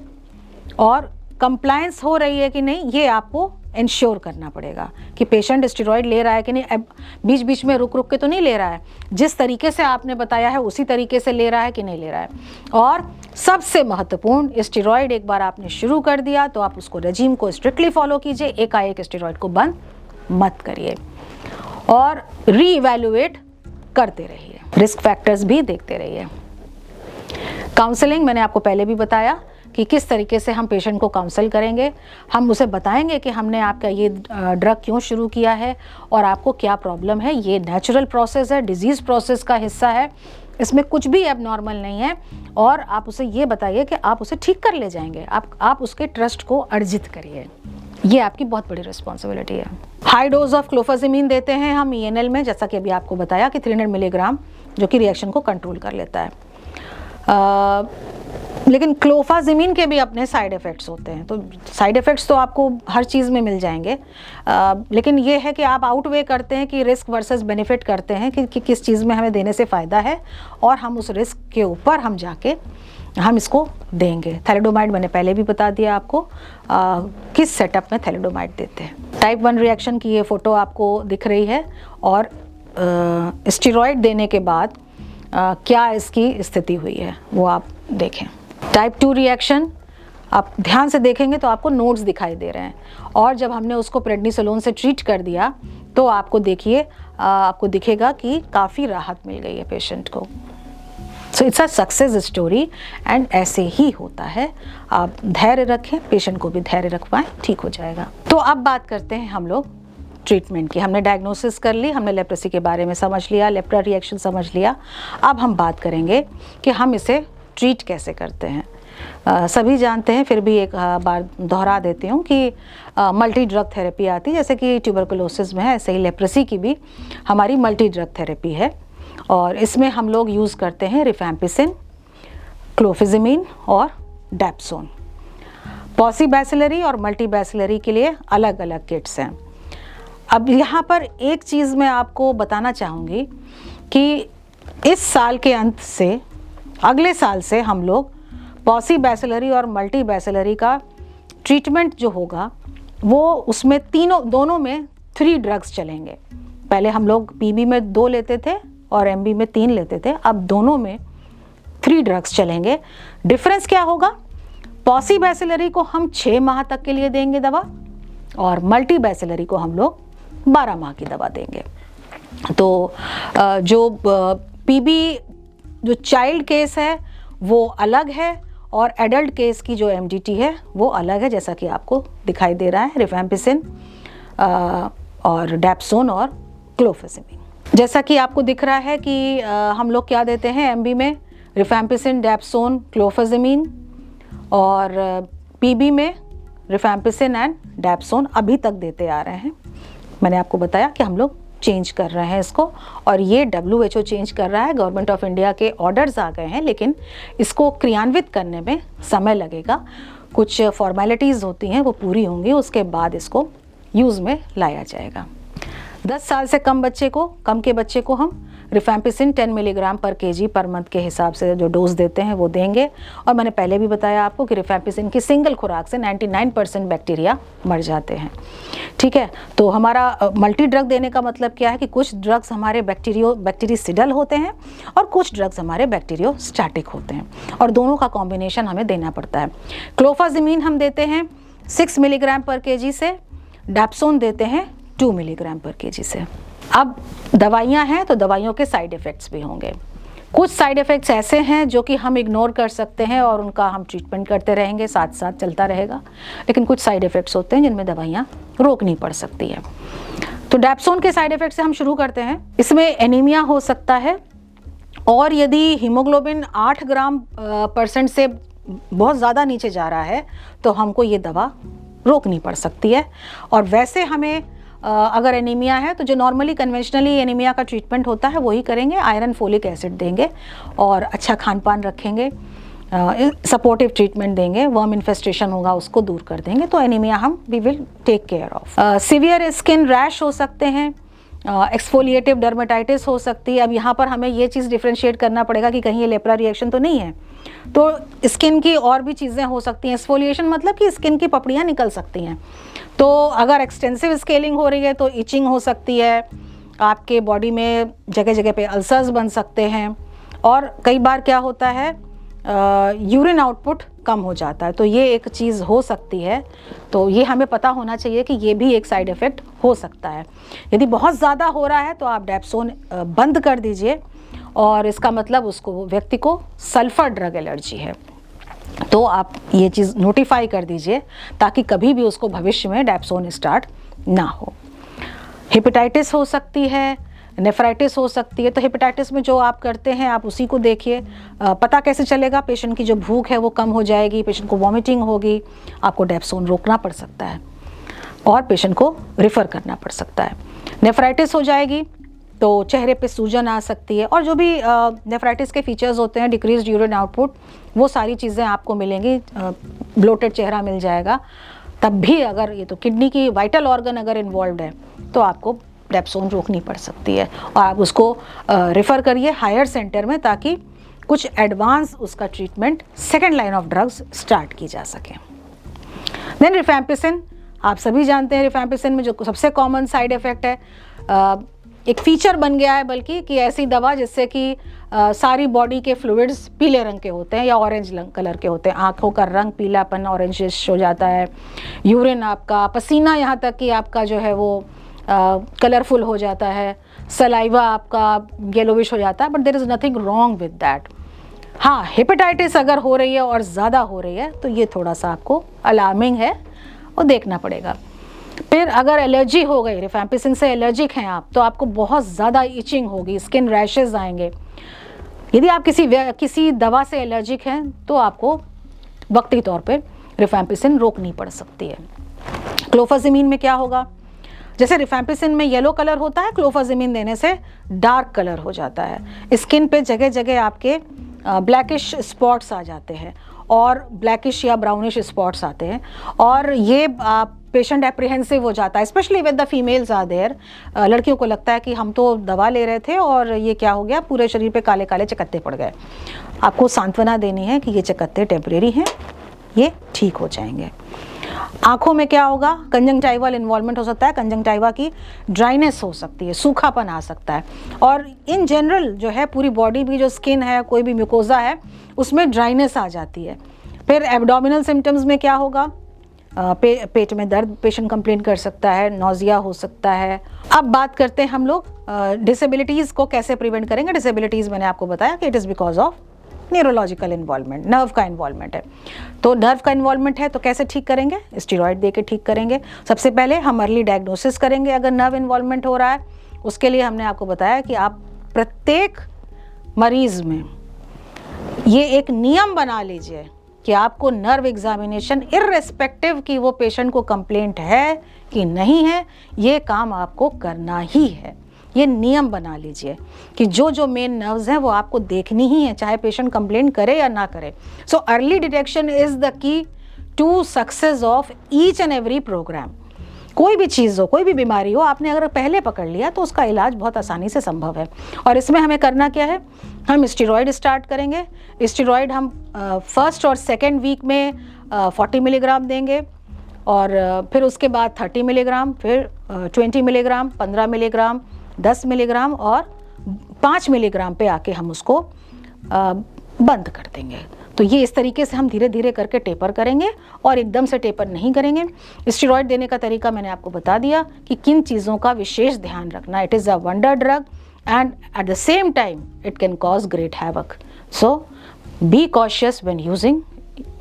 और कंप्लायंस हो रही है कि नहीं ये आपको इंश्योर करना पड़ेगा कि पेशेंट स्टेरॉइड ले रहा है कि नहीं। अब बीच बीच में रुक रुक के तो नहीं ले रहा है, जिस तरीके से आपने बताया है उसी तरीके से ले रहा है कि नहीं ले रहा है। और सबसे महत्वपूर्ण, स्टेरॉइड एक बार आपने शुरू कर दिया तो आप उसको रेजिम को स्ट्रिक्टली फॉलो कीजिए, एकाएक स्टेरॉइड को बंद मत करिए और रीइवैल्यूएट करते रहिए, रिस्क फैक्टर्स भी देखते रहिए। काउंसलिंग मैंने आपको पहले भी बताया कि किस तरीके से हम पेशेंट को काउंसल करेंगे। हम उसे बताएंगे कि हमने आपका ये ड्रग क्यों शुरू किया है और आपको क्या प्रॉब्लम है। ये नेचुरल प्रोसेस है, डिजीज़ प्रोसेस का हिस्सा है, इसमें कुछ भी एबनॉर्मल नहीं है। और आप उसे ये बताइए कि आप उसे ठीक कर ले जाएंगे, आप उसके ट्रस्ट को अर्जित करिए। ये आपकी बहुत बड़ी रिस्पॉन्सिबिलिटी है। हाई डोज ऑफ क्लोफाजिमिन देते हैं हम ENL में, जैसा कि अभी आपको बताया कि 300 मिलीग्राम, जो कि रिएक्शन को कंट्रोल कर लेता है। लेकिन क्लोफाजिमिन के भी अपने साइड इफ़ेक्ट्स होते हैं, तो साइड इफ़ेक्ट्स तो आपको हर चीज़ में मिल जाएंगे, लेकिन ये है कि आप आउटवे करते हैं कि रिस्क वर्सेस बेनिफिट करते हैं कि किस चीज़ में हमें देने से फ़ायदा है, और हम उस रिस्क के ऊपर हम जाके हम इसको देंगे। थैलिडोमाइड मैंने पहले भी बता दिया आपको किस सेटअप में थैलिडोमाइड देते हैं। टाइप 1 रिएक्शन की ये फ़ोटो आपको दिख रही है, और स्टेरॉइड देने के बाद क्या इसकी स्थिति हुई है वो आप देखें। टाइप 2 रिएक्शन आप ध्यान से देखेंगे तो आपको नोड्स दिखाई दे रहे हैं, और जब हमने उसको प्रेडनिसोलोन से ट्रीट कर दिया तो आपको देखिए आपको दिखेगा कि काफ़ी राहत मिल गई है पेशेंट को। So it's a success story, and ऐसे ही होता है। आप धैर्य रखें, पेशेंट को भी धैर्य रखवाएं, ठीक हो जाएगा। तो अब बात करते हैं हम लोग ट्रीटमेंट की। हमने डायग्नोसिस कर ली, हमने लेप्रेसी के बारे में समझ लिया, लेप्रा रिएक्शन समझ लिया। अब हम बात करेंगे कि हम इसे ट्रीट कैसे करते हैं। सभी जानते हैं, फिर भी एक बार दोहरा देती हूँ कि मल्टी ड्रग थेरेपी आती है, जैसे कि ट्यूबरकुलोसिस में है ऐसे ही लेप्रेसी की भी हमारी मल्टी ड्रग थेरेपी है। और इसमें हम लोग यूज़ करते हैं रिफैम्पिसिन, क्लोफिजिमीन और डैप्सोन। पॉलीबैसिलरी और मल्टीबैसिलरी के लिए अलग अलग किट्स हैं। अब यहाँ पर एक चीज़ मैं आपको बताना चाहूँगी कि इस साल के अंत से अगले साल से हम लोग पॉलीबैसिलरी और मल्टीबैसिलरी का ट्रीटमेंट जो होगा वो उसमें दोनों में 3 ड्रग्स चलेंगे। पहले हम लोग पीबी में 2 लेते थे और एमबी में 3 लेते थे, अब दोनों में 3 ड्रग्स चलेंगे। डिफरेंस क्या होगा? पॉलीबैसिलरी को हम 6 माह तक के लिए देंगे दवा और मल्टीबैसिलरी को हम लोग 12 माह की दवा देंगे। तो जो पीबी जो चाइल्ड केस है वो अलग है और एडल्ट केस की जो एमडीटी है वो अलग है, जैसा कि आपको दिखाई दे रहा है, रिफैम्पिसिन और डैप्सोन और क्लोफिजिमीन। जैसा कि आपको दिख रहा है कि हम लोग क्या देते हैं एमबी में, रिफैम्पिसिन, डैप्सोन, क्लोफिजिमीन, और पीबी में रिफैम्पिसिन एंड डैप्सोन अभी तक देते आ रहे हैं। मैंने आपको बताया कि हम लोग चेंज कर रहे हैं इसको, और ये WHO चेंज कर रहा है, गवर्नमेंट ऑफ इंडिया के ऑर्डर्स आ गए हैं, लेकिन इसको क्रियान्वित करने में समय लगेगा। कुछ फॉर्मेलिटीज़ होती हैं वो पूरी होंगी, उसके बाद इसको यूज़ में लाया जाएगा। 10 साल से कम के बच्चे को हम रिफैम्पिसिन 10 मिलीग्राम पर केजी पर मंथ के हिसाब से जो डोज देते हैं वो देंगे। और मैंने पहले भी बताया आपको कि रिफैम्पिसिन की सिंगल खुराक से 99% बैक्टीरिया मर जाते हैं। ठीक है, तो हमारा मल्टी ड्रग देने का मतलब क्या है कि कुछ ड्रग्स हमारे बैक्टीरिसिडल होते हैं और कुछ ड्रग्स हमारे बैक्टीरियोस्टैटिक होते हैं, और दोनों का कॉम्बिनेशन हमें देना पड़ता है। क्लोफाजिमीन हम देते हैं 6 मिलीग्राम पर केजी से, डैप्सोन देते हैं 2 मिलीग्राम पर केजी से। अब दवाइयाँ हैं तो दवाइयों के साइड इफ़ेक्ट्स भी होंगे। कुछ साइड इफ़ेक्ट्स ऐसे हैं जो कि हम इग्नोर कर सकते हैं और उनका हम ट्रीटमेंट करते रहेंगे, साथ साथ चलता रहेगा, लेकिन कुछ साइड इफ़ेक्ट्स होते हैं जिनमें दवाइयाँ रोकनी पड़ सकती है। तो डैप्सोन के साइड इफ़ेक्ट से हम शुरू करते हैं। इसमें एनीमिया हो सकता है, और यदि हीमोग्लोबिन 8 ग्राम % से बहुत ज़्यादा नीचे जा रहा है तो हमको ये दवा रोकनी पड़ सकती है। और वैसे हमें अगर एनीमिया है तो जो नॉर्मली कन्वेंशनली एनीमिया का ट्रीटमेंट होता है वही करेंगे, आयरन फोलिक एसिड देंगे और अच्छा खान पान रखेंगे, सपोर्टिव ट्रीटमेंट देंगे, वर्म इन्फेस्टेशन होगा उसको दूर कर देंगे, तो एनीमिया हम we will take care of. Severe skin rash हो सकते हैं, एक्सफोलिएटिव डर्मेटाइटिस हो सकती है। अब यहाँ पर हमें ये चीज़ डिफ्रेंशिएट करना पड़ेगा कि कहीं ये लेप्रा रिएक्शन तो नहीं है, तो स्किन की और भी चीज़ें हो सकती हैं। एक्सफोलिएशन मतलब कि स्किन की पपड़ियाँ निकल सकती हैं, तो अगर एक्सटेंसिव स्केलिंग हो रही है तो इचिंग हो सकती है, आपके बॉडी में जगह जगह पे अल्सर्स बन सकते हैं, और कई बार क्या होता है यूरिन आउटपुट कम हो जाता है, तो ये एक चीज़ हो सकती है। तो ये हमें पता होना चाहिए कि ये भी एक साइड इफ़ेक्ट हो सकता है। यदि बहुत ज़्यादा हो रहा है तो आप डैप्सोन बंद कर दीजिए, और इसका मतलब उसको व्यक्ति को सल्फर ड्रग एलर्जी है, तो आप ये चीज़ नोटिफाई कर दीजिए ताकि कभी भी उसको भविष्य में डैप्सोन स्टार्ट ना हो। हेपेटाइटिस हो सकती है, नेफ्राइटिस हो सकती है। तो हेपेटाइटिस में जो आप करते हैं आप उसी को देखिए। पता कैसे चलेगा? पेशेंट की जो भूख है वो कम हो जाएगी, पेशेंट को वॉमिटिंग होगी, आपको डैप्सोन रोकना पड़ सकता है और पेशेंट को रिफ़र करना पड़ सकता है। नेफ्राइटिस हो जाएगी तो चेहरे पे सूजन आ सकती है, और जो भी नेफ्राइटिस के फीचर्स होते हैं, डिक्रीज्ड यूरिन आउटपुट, वो सारी चीज़ें आपको मिलेंगी, ब्लोटेड चेहरा मिल जाएगा। तब भी अगर ये तो किडनी की वाइटल ऑर्गन अगर इन्वॉल्व है तो आपको डैप्सोन रोकनी पड़ सकती है, और आप उसको रेफ़र करिए हायर सेंटर में ताकि कुछ एडवांस उसका treatment second line of drugs start की जा सके। देन रिफैम्पिसिन, आप सभी जानते हैं रिफैम्पिसिन में जो सबसे कॉमन साइड इफ़ेक्ट है, एक फीचर बन गया है बल्कि, कि ऐसी दवा जिससे कि सारी बॉडी के फ्लूइड्स पीले रंग के होते हैं या ऑरेंज कलर के होते हैं, आँखों का रंग पीलापन ऑरेंजिश हो जाता है, यूरिन आपका, पसीना, यहाँ तक कि आपका जो है वो कलरफुल हो जाता है, सलाइवा आपका येलोविश हो जाता है, but there is nothing wrong with that. हाँ, हेपेटाइटिस अगर हो रही है और ज़्यादा हो रही है तो ये थोड़ा सा आपको अलार्मिंग है, वो देखना पड़ेगा। फिर अगर एलर्जी हो गई, रिफैम्पिसिन से एलर्जिक हैं आप, तो आपको बहुत ज़्यादा इचिंग होगी, स्किन रैशेज़ आएंगे। यदि आप किसी दवा से एलर्जिक हैं तो आपको वक्ती तौर पे रिफैम्पिसिन रोकनी पड़ सकती है। क्लोफाजिमीन में क्या होगा, जैसे रिफैम्पिसिन में येलो कलर होता है, क्लोफाजिमीन देने से डार्क कलर हो जाता है। स्किन पे जगह जगह आपके ब्लैकिश स्पॉट्स आ जाते हैं और ब्लैकिश या ब्राउनिश स्पॉट्स आते हैं, और ये पेशेंट एप्रीहेंसिव हो जाता है, specially with the females are there. लड़कियों को लगता है कि हम तो दवा ले रहे थे और ये क्या हो गया, पूरे शरीर पे काले काले चकत्ते पड़ गए। आपको सांत्वना देनी है कि ये चकत्ते टेम्परेरी हैं, ये ठीक हो जाएंगे। आँखों में क्या होगा, कंजंक्टाइवल इन्वॉल्वमेंट हो सकता है, कंजंक्टाइवा की ड्राइनेस हो सकती है, सूखापन आ सकता है, और इन जनरल जो है पूरी बॉडी भी जो स्किन है, कोई भी म्यूकोजा है, उसमें ड्राइनेस आ जाती है। फिर एब्डोमिनल सिम्टम्स में क्या होगा, पेट में दर्द पेशेंट कंप्लेन कर सकता है, नोजिया हो सकता है। अब बात करते हैं हम लोग डिसेबिलिटीज़ को कैसे प्रिवेंट करेंगे। डिसेबिलिटीज़ मैंने आपको बताया कि it is because of neurological involvement, nerve का इन्वॉल्वमेंट है। तो नर्व का इन्वॉल्वमेंट है तो कैसे ठीक करेंगे, स्टेरॉइड दे के ठीक करेंगे। सबसे पहले हम अर्ली डायग्नोसिस करेंगे अगर नर्व इन्वॉल्वमेंट हो रहा है। उसके लिए हमने आपको बताया कि आप प्रत्येक मरीज़ में ये एक नियम बना लीजिए कि आपको नर्व एग्जामिनेशन इर्रेस्पेक्टिव कि वो पेशेंट को कंप्लेंट है कि नहीं है, ये काम आपको करना ही है। ये नियम बना लीजिए कि जो जो मेन नर्व्स हैं वो आपको देखनी ही है, चाहे पेशेंट कंप्लेंट करे या ना करे। So early detection is the key to success of each and every programme. कोई भी चीज़ हो, कोई भी बीमारी हो, आपने अगर पहले पकड़ लिया तो उसका इलाज बहुत आसानी से संभव है। और इसमें हमें करना क्या है, हम स्टेरॉइड स्टार्ट करेंगे। स्टेरॉइड हम फर्स्ट और सेकेंड वीक में 40 मिलीग्राम देंगे, और फिर उसके बाद 30 मिलीग्राम, फिर 20 मिलीग्राम, 15 मिलीग्राम, 10 मिलीग्राम और 5 मिलीग्राम पे आके हम उसको बंद कर देंगे। तो ये इस तरीके से हम धीरे धीरे करके टेपर करेंगे और एकदम से टेपर नहीं करेंगे। स्टेरॉइड देने का तरीका मैंने आपको बता दिया कि किन चीज़ों का विशेष ध्यान रखना। It is a wonder drug and at the same time it can cause great havoc, so be cautious when using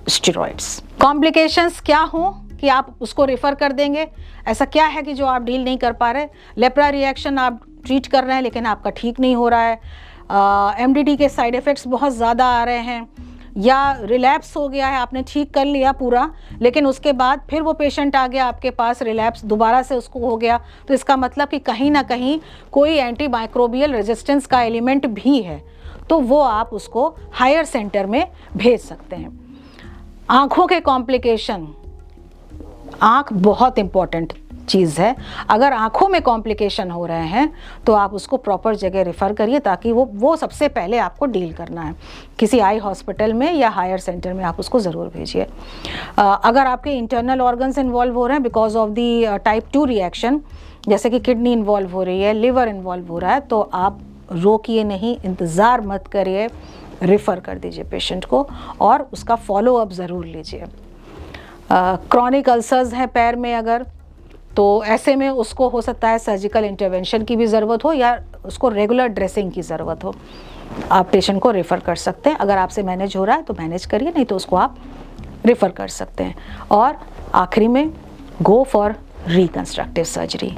steroids. Complications क्या हो कि आप उसको रेफ़र कर देंगे, ऐसा क्या है कि जो आप डील नहीं कर पा रहे। लेप्रा रिएक्शन आप ट्रीट कर रहे हैं लेकिन आपका ठीक नहीं हो रहा है, एमडीडी के साइड इफ़ेक्ट्स बहुत ज़्यादा आ रहे हैं, या रिलैप्स हो गया है, आपने ठीक कर लिया पूरा लेकिन उसके बाद फिर वो पेशेंट आ गया आपके पास, रिलैप्स दोबारा से उसको हो गया, तो इसका मतलब कि कहीं ना कहीं कोई एंटी माइक्रोबियल रेजिस्टेंस का एलिमेंट भी है, तो वो आप उसको हायर सेंटर में भेज सकते हैं। आँखों के कॉम्प्लिकेशन, आँख बहुत इम्पॉर्टेंट चीज़ है। अगर आँखों में कॉम्प्लिकेशन हो रहे हैं तो आप उसको प्रॉपर जगह रेफ़र करिए, ताकि वो सबसे पहले आपको डील करना है। किसी आई हॉस्पिटल में या हायर सेंटर में आप उसको ज़रूर भेजिए। अगर आपके इंटरनल ऑर्गन्स इन्वॉल्व हो रहे हैं because of the type 2 reaction, जैसे कि किडनी इन्वॉल्व हो रही है, लिवर इन्वॉल्व हो रहा है, तो आप रोकिए नहीं, इंतज़ार मत करिए, रेफ़र कर दीजिए पेशेंट को और उसका फॉलो अप ज़रूर लीजिए। क्रॉनिक अल्सर्स हैं पैर में अगर, तो ऐसे में उसको हो सकता है सर्जिकल इंटरवेंशन की भी ज़रूरत हो या उसको रेगुलर ड्रेसिंग की ज़रूरत हो। आप पेशेंट को रेफ़र कर सकते हैं। अगर आपसे मैनेज हो रहा है तो मैनेज करिए, नहीं तो उसको आप रेफ़र कर सकते हैं। और आखिरी में गो फॉर रिकन्स्ट्रक्टिव सर्जरी।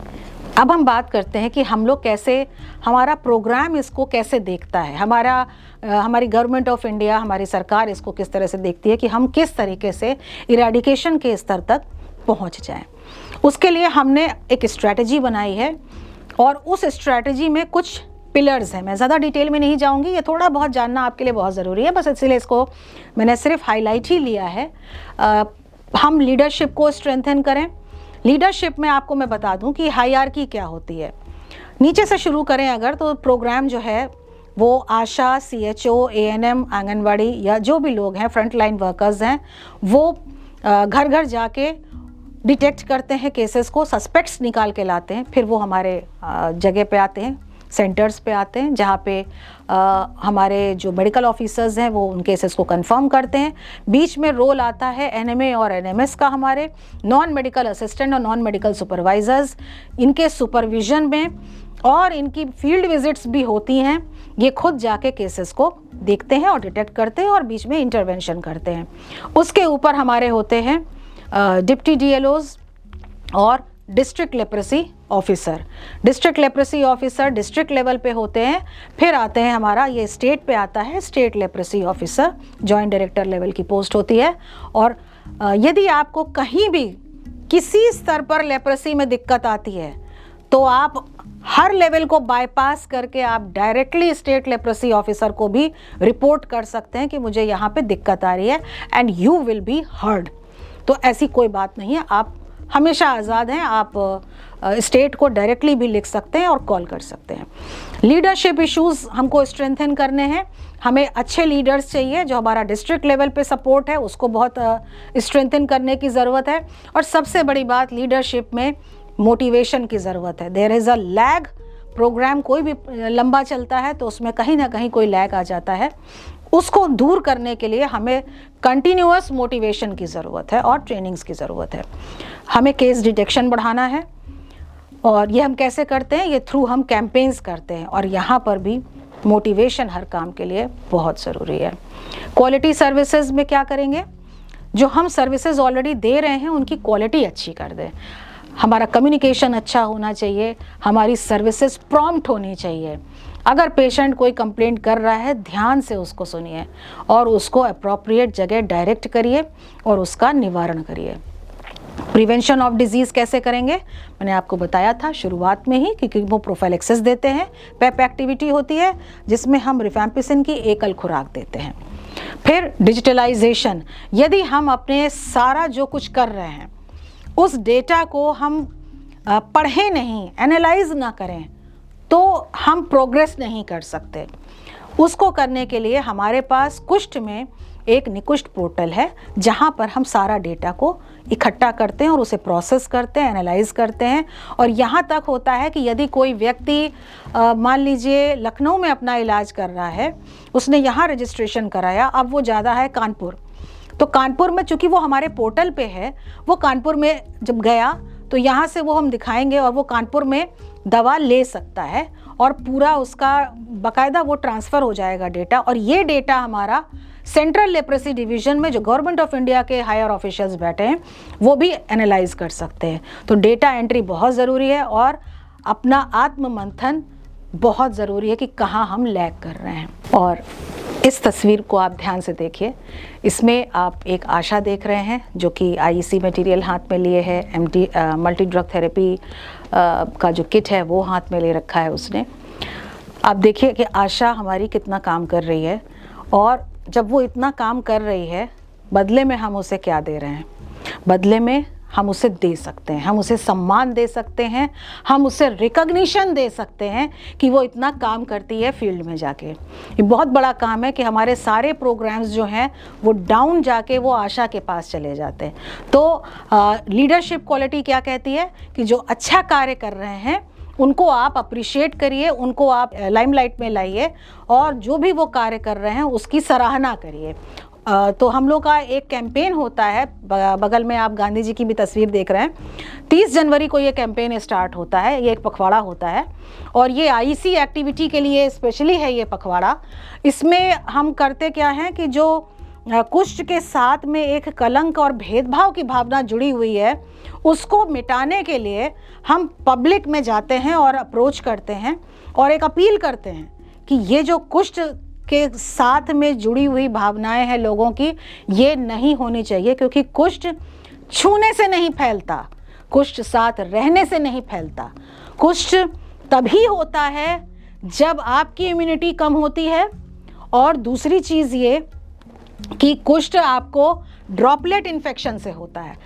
अब हम बात करते हैं कि हम लोग कैसे, हमारा प्रोग्राम इसको कैसे देखता है, हमारी गवर्नमेंट ऑफ इंडिया, हमारी सरकार इसको किस तरह से देखती है कि हम किस तरीके से इरेडिकेशन के स्तर तक पहुंच जाएं। उसके लिए हमने एक स्ट्रैटेजी बनाई है और उस स्ट्रैटेजी में कुछ पिलर्स हैं। मैं ज़्यादा डिटेल में नहीं जाऊंगी, ये थोड़ा बहुत जानना आपके लिए बहुत ज़रूरी है, बस इसलिए इसको मैंने सिर्फ हाईलाइट ही लिया है। हम लीडरशिप को स्ट्रेंथन करें। लीडरशिप में आपको मैं बता दूं कि हायरार्की क्या होती है। नीचे से शुरू करें अगर, तो प्रोग्राम जो है वो आशा, CHO, ANM, आंगनवाड़ी या जो भी लोग हैं, फ्रंट लाइन वर्कर्स हैं, वो घर घर जाके डिटेक्ट करते हैं केसेस को, सस्पेक्ट्स निकाल के लाते हैं, फिर वो हमारे जगह पे आते हैं, सेंटर्स पे आते हैं, जहाँ पे हमारे जो मेडिकल ऑफिसर्स हैं वो उन केसेस को कंफर्म करते हैं। बीच में रोल आता है NMA और NMS का, हमारे नॉन मेडिकल असिस्टेंट और नॉन मेडिकल सुपरवाइजर्स, इनके सुपरविजन में और इनकी फील्ड विजिट्स भी होती हैं। ये खुद जाके केसेस को देखते हैं और डिटेक्ट करते हैं और बीच में इंटरवेंशन करते हैं। उसके ऊपर हमारे होते हैं डिप्टी DLOs और district leprosy officer. District leprosy officer district level पे होते हैं, फिर आते हैं हमारा ये स्टेट पे आता है, state leprosy officer, joint director level की पोस्ट होती है। और यदि आपको कहीं भी किसी स्तर पर लेप्रेसी में दिक्कत आती है तो आप हर लेवल को बाईपास करके आप डायरेक्टली स्टेट लेप्रेसी ऑफिसर को भी रिपोर्ट कर सकते हैं कि मुझे यहाँ पे दिक्कत आ रही है, and you will be heard. तो ऐसी कोई बात नहीं है, आप हमेशा आज़ाद हैं, आप स्टेट को डायरेक्टली भी लिख सकते हैं और कॉल कर सकते हैं। लीडरशिप इश्यूज़ हमको स्ट्रेंथन करने हैं, हमें अच्छे लीडर्स चाहिए। जो हमारा डिस्ट्रिक्ट लेवल पे सपोर्ट है उसको बहुत स्ट्रेंथन करने की ज़रूरत है। और सबसे बड़ी बात, लीडरशिप में मोटिवेशन की ज़रूरत है। There is a lag, programme कोई भी लंबा चलता है तो उसमें कहीं ना कहीं कोई लैग आ जाता है, उसको दूर करने के लिए हमें कंटिन्यूअस मोटिवेशन की ज़रूरत है और ट्रेनिंग्स की ज़रूरत है। हमें केस डिटेक्शन बढ़ाना है, और ये हम कैसे करते हैं, ये थ्रू हम कैंपेन्स करते हैं, और यहाँ पर भी मोटिवेशन हर काम के लिए बहुत ज़रूरी है। क्वालिटी सर्विसेज में क्या करेंगे, जो हम सर्विसेज ऑलरेडी दे रहे हैं उनकी क्वालिटी अच्छी कर दें। हमारा कम्युनिकेशन अच्छा होना चाहिए, हमारी सर्विसेज प्रॉम्प्ट होनी चाहिए। अगर पेशेंट कोई कंप्लेंट कर रहा है, ध्यान से उसको सुनिए और उसको अप्रोप्रिएट जगह डायरेक्ट करिए और उसका निवारण करिए। प्रिवेंशन ऑफ डिजीज़ कैसे करेंगे, मैंने आपको बताया था शुरुआत में ही कि कीमोप्रोफाइलैक्सिस देते हैं, पेप एक्टिविटी होती है जिसमें हम रिफैम्पिसिन की एकल खुराक देते हैं। फिर डिजिटलाइजेशन, यदि हम अपने सारा जो कुछ कर रहे हैं उस डेटा को हम पढ़ें नहीं, एनालाइज ना करें, तो हम प्रोग्रेस नहीं कर सकते। उसको करने के लिए हमारे पास कुष्ठ में एक निकुष्ठ पोर्टल है जहाँ पर हम सारा डेटा को इकट्ठा करते हैं और उसे प्रोसेस करते हैं, एनालाइज करते हैं। और यहाँ तक होता है कि यदि कोई व्यक्ति मान लीजिए लखनऊ में अपना इलाज कर रहा है, उसने यहाँ रजिस्ट्रेशन कराया, अब वो ज़्यादा है कानपुर, तो कानपुर में चूँकि वो हमारे पोर्टल पे है, वो कानपुर में जब गया तो यहाँ से वो हम दिखाएंगे और वो कानपुर में दवा ले सकता है और पूरा उसका बाकायदा वो ट्रांसफ़र हो जाएगा डेटा। और ये डेटा हमारा सेंट्रल लेप्रेसी डिवीज़न में जो गवर्नमेंट ऑफ इंडिया के हायर ऑफिशियल्स बैठे हैं वो भी एनालाइज कर सकते हैं। तो डेटा एंट्री बहुत ज़रूरी है और अपना आत्म मंथन बहुत ज़रूरी है कि कहाँ हम लैग कर रहे हैं। और इस तस्वीर को आप ध्यान से देखिए, इसमें आप एक आशा देख रहे हैं जो कि आईईसी मटेरियल हाथ में लिए है, मल्टी ड्रग थेरेपी का जो किट है वो हाथ में ले रखा है उसने। आप देखिए कि आशा हमारी कितना काम कर रही है, और जब वो इतना काम कर रही है, बदले में हम उसे क्या दे रहे हैं, बदले में हम उसे दे सकते हैं, हम उसे सम्मान दे सकते हैं, हम उसे रिकॉग्निशन दे सकते हैं कि वो इतना काम करती है फील्ड में जाके। ये बहुत बड़ा काम है कि हमारे सारे प्रोग्राम्स जो हैं वो डाउन जाके वो आशा के पास चले जाते हैं। तो लीडरशिप क्वालिटी क्या कहती है कि जो अच्छा कार्य कर रहे हैं उनको आप अप्रिशिएट करिए, उनको आप लाइमलाइट में लाइए, और जो भी वो कार्य कर रहे हैं उसकी सराहना करिए। तो हम लोग का एक कैंपेन होता है, बगल में आप गांधी जी की भी तस्वीर देख रहे हैं, 30 जनवरी को ये कैंपेन स्टार्ट होता है। ये एक पखवाड़ा होता है और ये आईसी एक्टिविटी के लिए स्पेशली है ये पखवाड़ा। इसमें हम करते क्या हैं कि जो कुष्ठ के साथ में एक कलंक और भेदभाव की भावना जुड़ी हुई है उसको मिटाने के लिए हम पब्लिक में जाते हैं और अप्रोच करते हैं और एक अपील करते हैं कि ये जो कुष्ठ के साथ में जुड़ी हुई भावनाएं हैं लोगों की, ये नहीं होनी चाहिए, क्योंकि कुष्ठ छूने से नहीं फैलता, कुष्ठ साथ रहने से नहीं फैलता। कुष्ठ तभी होता है जब आपकी इम्यूनिटी कम होती है, और दूसरी चीज़ ये कि कुष्ठ आपको ड्रॉपलेट इन्फेक्शन से होता है।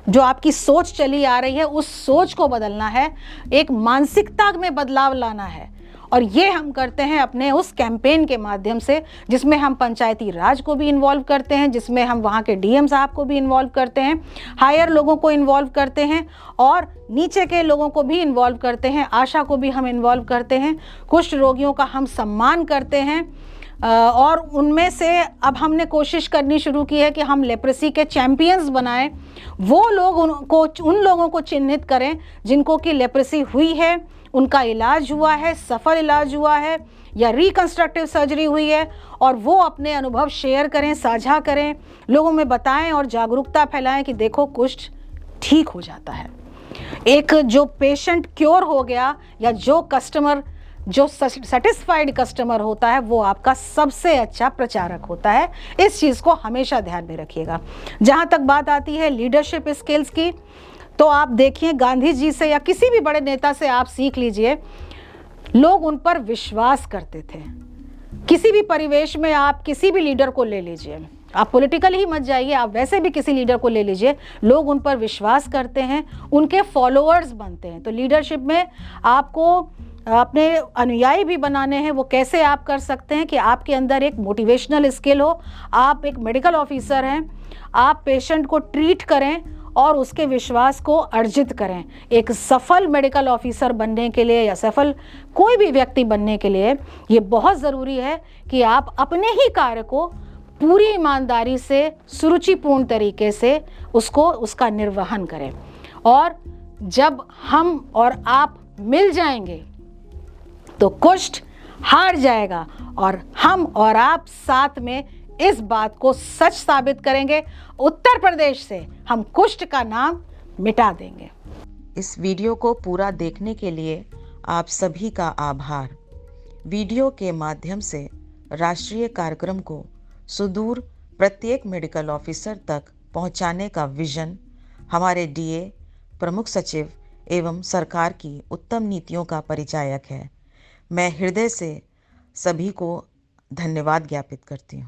जो आपकी सोच चली आ रही है उस सोच को बदलना है, एक मानसिकता में बदलाव लाना है, और ये हम करते हैं अपने उस कैंपेन के माध्यम से, जिसमें हम पंचायती राज को भी इन्वॉल्व करते हैं, जिसमें हम वहाँ के डीएम साहब को भी इन्वॉल्व करते हैं, हायर लोगों को इन्वॉल्व करते हैं और नीचे के लोगों को भी इन्वॉल्व करते हैं, आशा को भी हम इन्वॉल्व करते हैं, कुष्ठ रोगियों का हम सम्मान करते हैं। और उनमें से अब हमने कोशिश करनी शुरू की है कि हम लेप्रेसी के चैम्पियंस बनाएं। वो लोग उन लोगों को चिन्हित करें जिनको कि लेप्रेसी हुई है, उनका इलाज हुआ है, सफल इलाज हुआ है या रिकंस्ट्रक्टिव सर्जरी हुई है, और वो अपने अनुभव शेयर करें, साझा करें, लोगों में बताएं और जागरूकता फैलाएं कि देखो कुष्ठ ठीक हो जाता है। एक जो पेशेंट क्योर हो गया या जो कस्टमर, जो सेटिस्फाइड कस्टमर होता है, वो आपका सबसे अच्छा प्रचारक होता है। इस चीज़ को हमेशा ध्यान में रखिएगा। जहाँ तक बात आती है लीडरशिप स्किल्स की, तो आप देखिए गांधी जी से या किसी भी बड़े नेता से आप सीख लीजिए, लोग उन पर विश्वास करते थे। किसी भी परिवेश में आप किसी भी लीडर को ले लीजिए, आप पॉलिटिकल ही मत जाइए, आप वैसे भी किसी लीडर को ले लीजिए, लोग उन पर विश्वास करते हैं, उनके फॉलोअर्स बनते हैं। तो लीडरशिप में आपको अपने अनुयायी भी बनाने हैं। वो कैसे आप कर सकते हैं कि आपके अंदर एक मोटिवेशनल स्किल हो, आप एक मेडिकल ऑफिसर हैं, आप पेशेंट को ट्रीट करें और उसके विश्वास को अर्जित करें। एक सफल मेडिकल ऑफिसर बनने के लिए या सफल कोई भी व्यक्ति बनने के लिए ये बहुत ज़रूरी है कि आप अपने ही कार्य को पूरी ईमानदारी से, सुरुचिपूर्ण तरीके से उसका निर्वहन करें। और जब हम और आप मिल जाएंगे तो कुष्ठ हार जाएगा, और हम और आप साथ में इस बात को सच साबित करेंगे। उत्तर प्रदेश से हम कुष्ठ का नाम मिटा देंगे। इस वीडियो को पूरा देखने के लिए आप सभी का आभार। वीडियो के माध्यम से राष्ट्रीय कार्यक्रम को सुदूर प्रत्येक मेडिकल ऑफिसर तक पहुंचाने का विजन हमारे डीए, प्रमुख सचिव एवं सरकार की उत्तम नीतियों का परिचायक है। मैं हृदय से सभी को धन्यवाद ज्ञापित करती हूँ।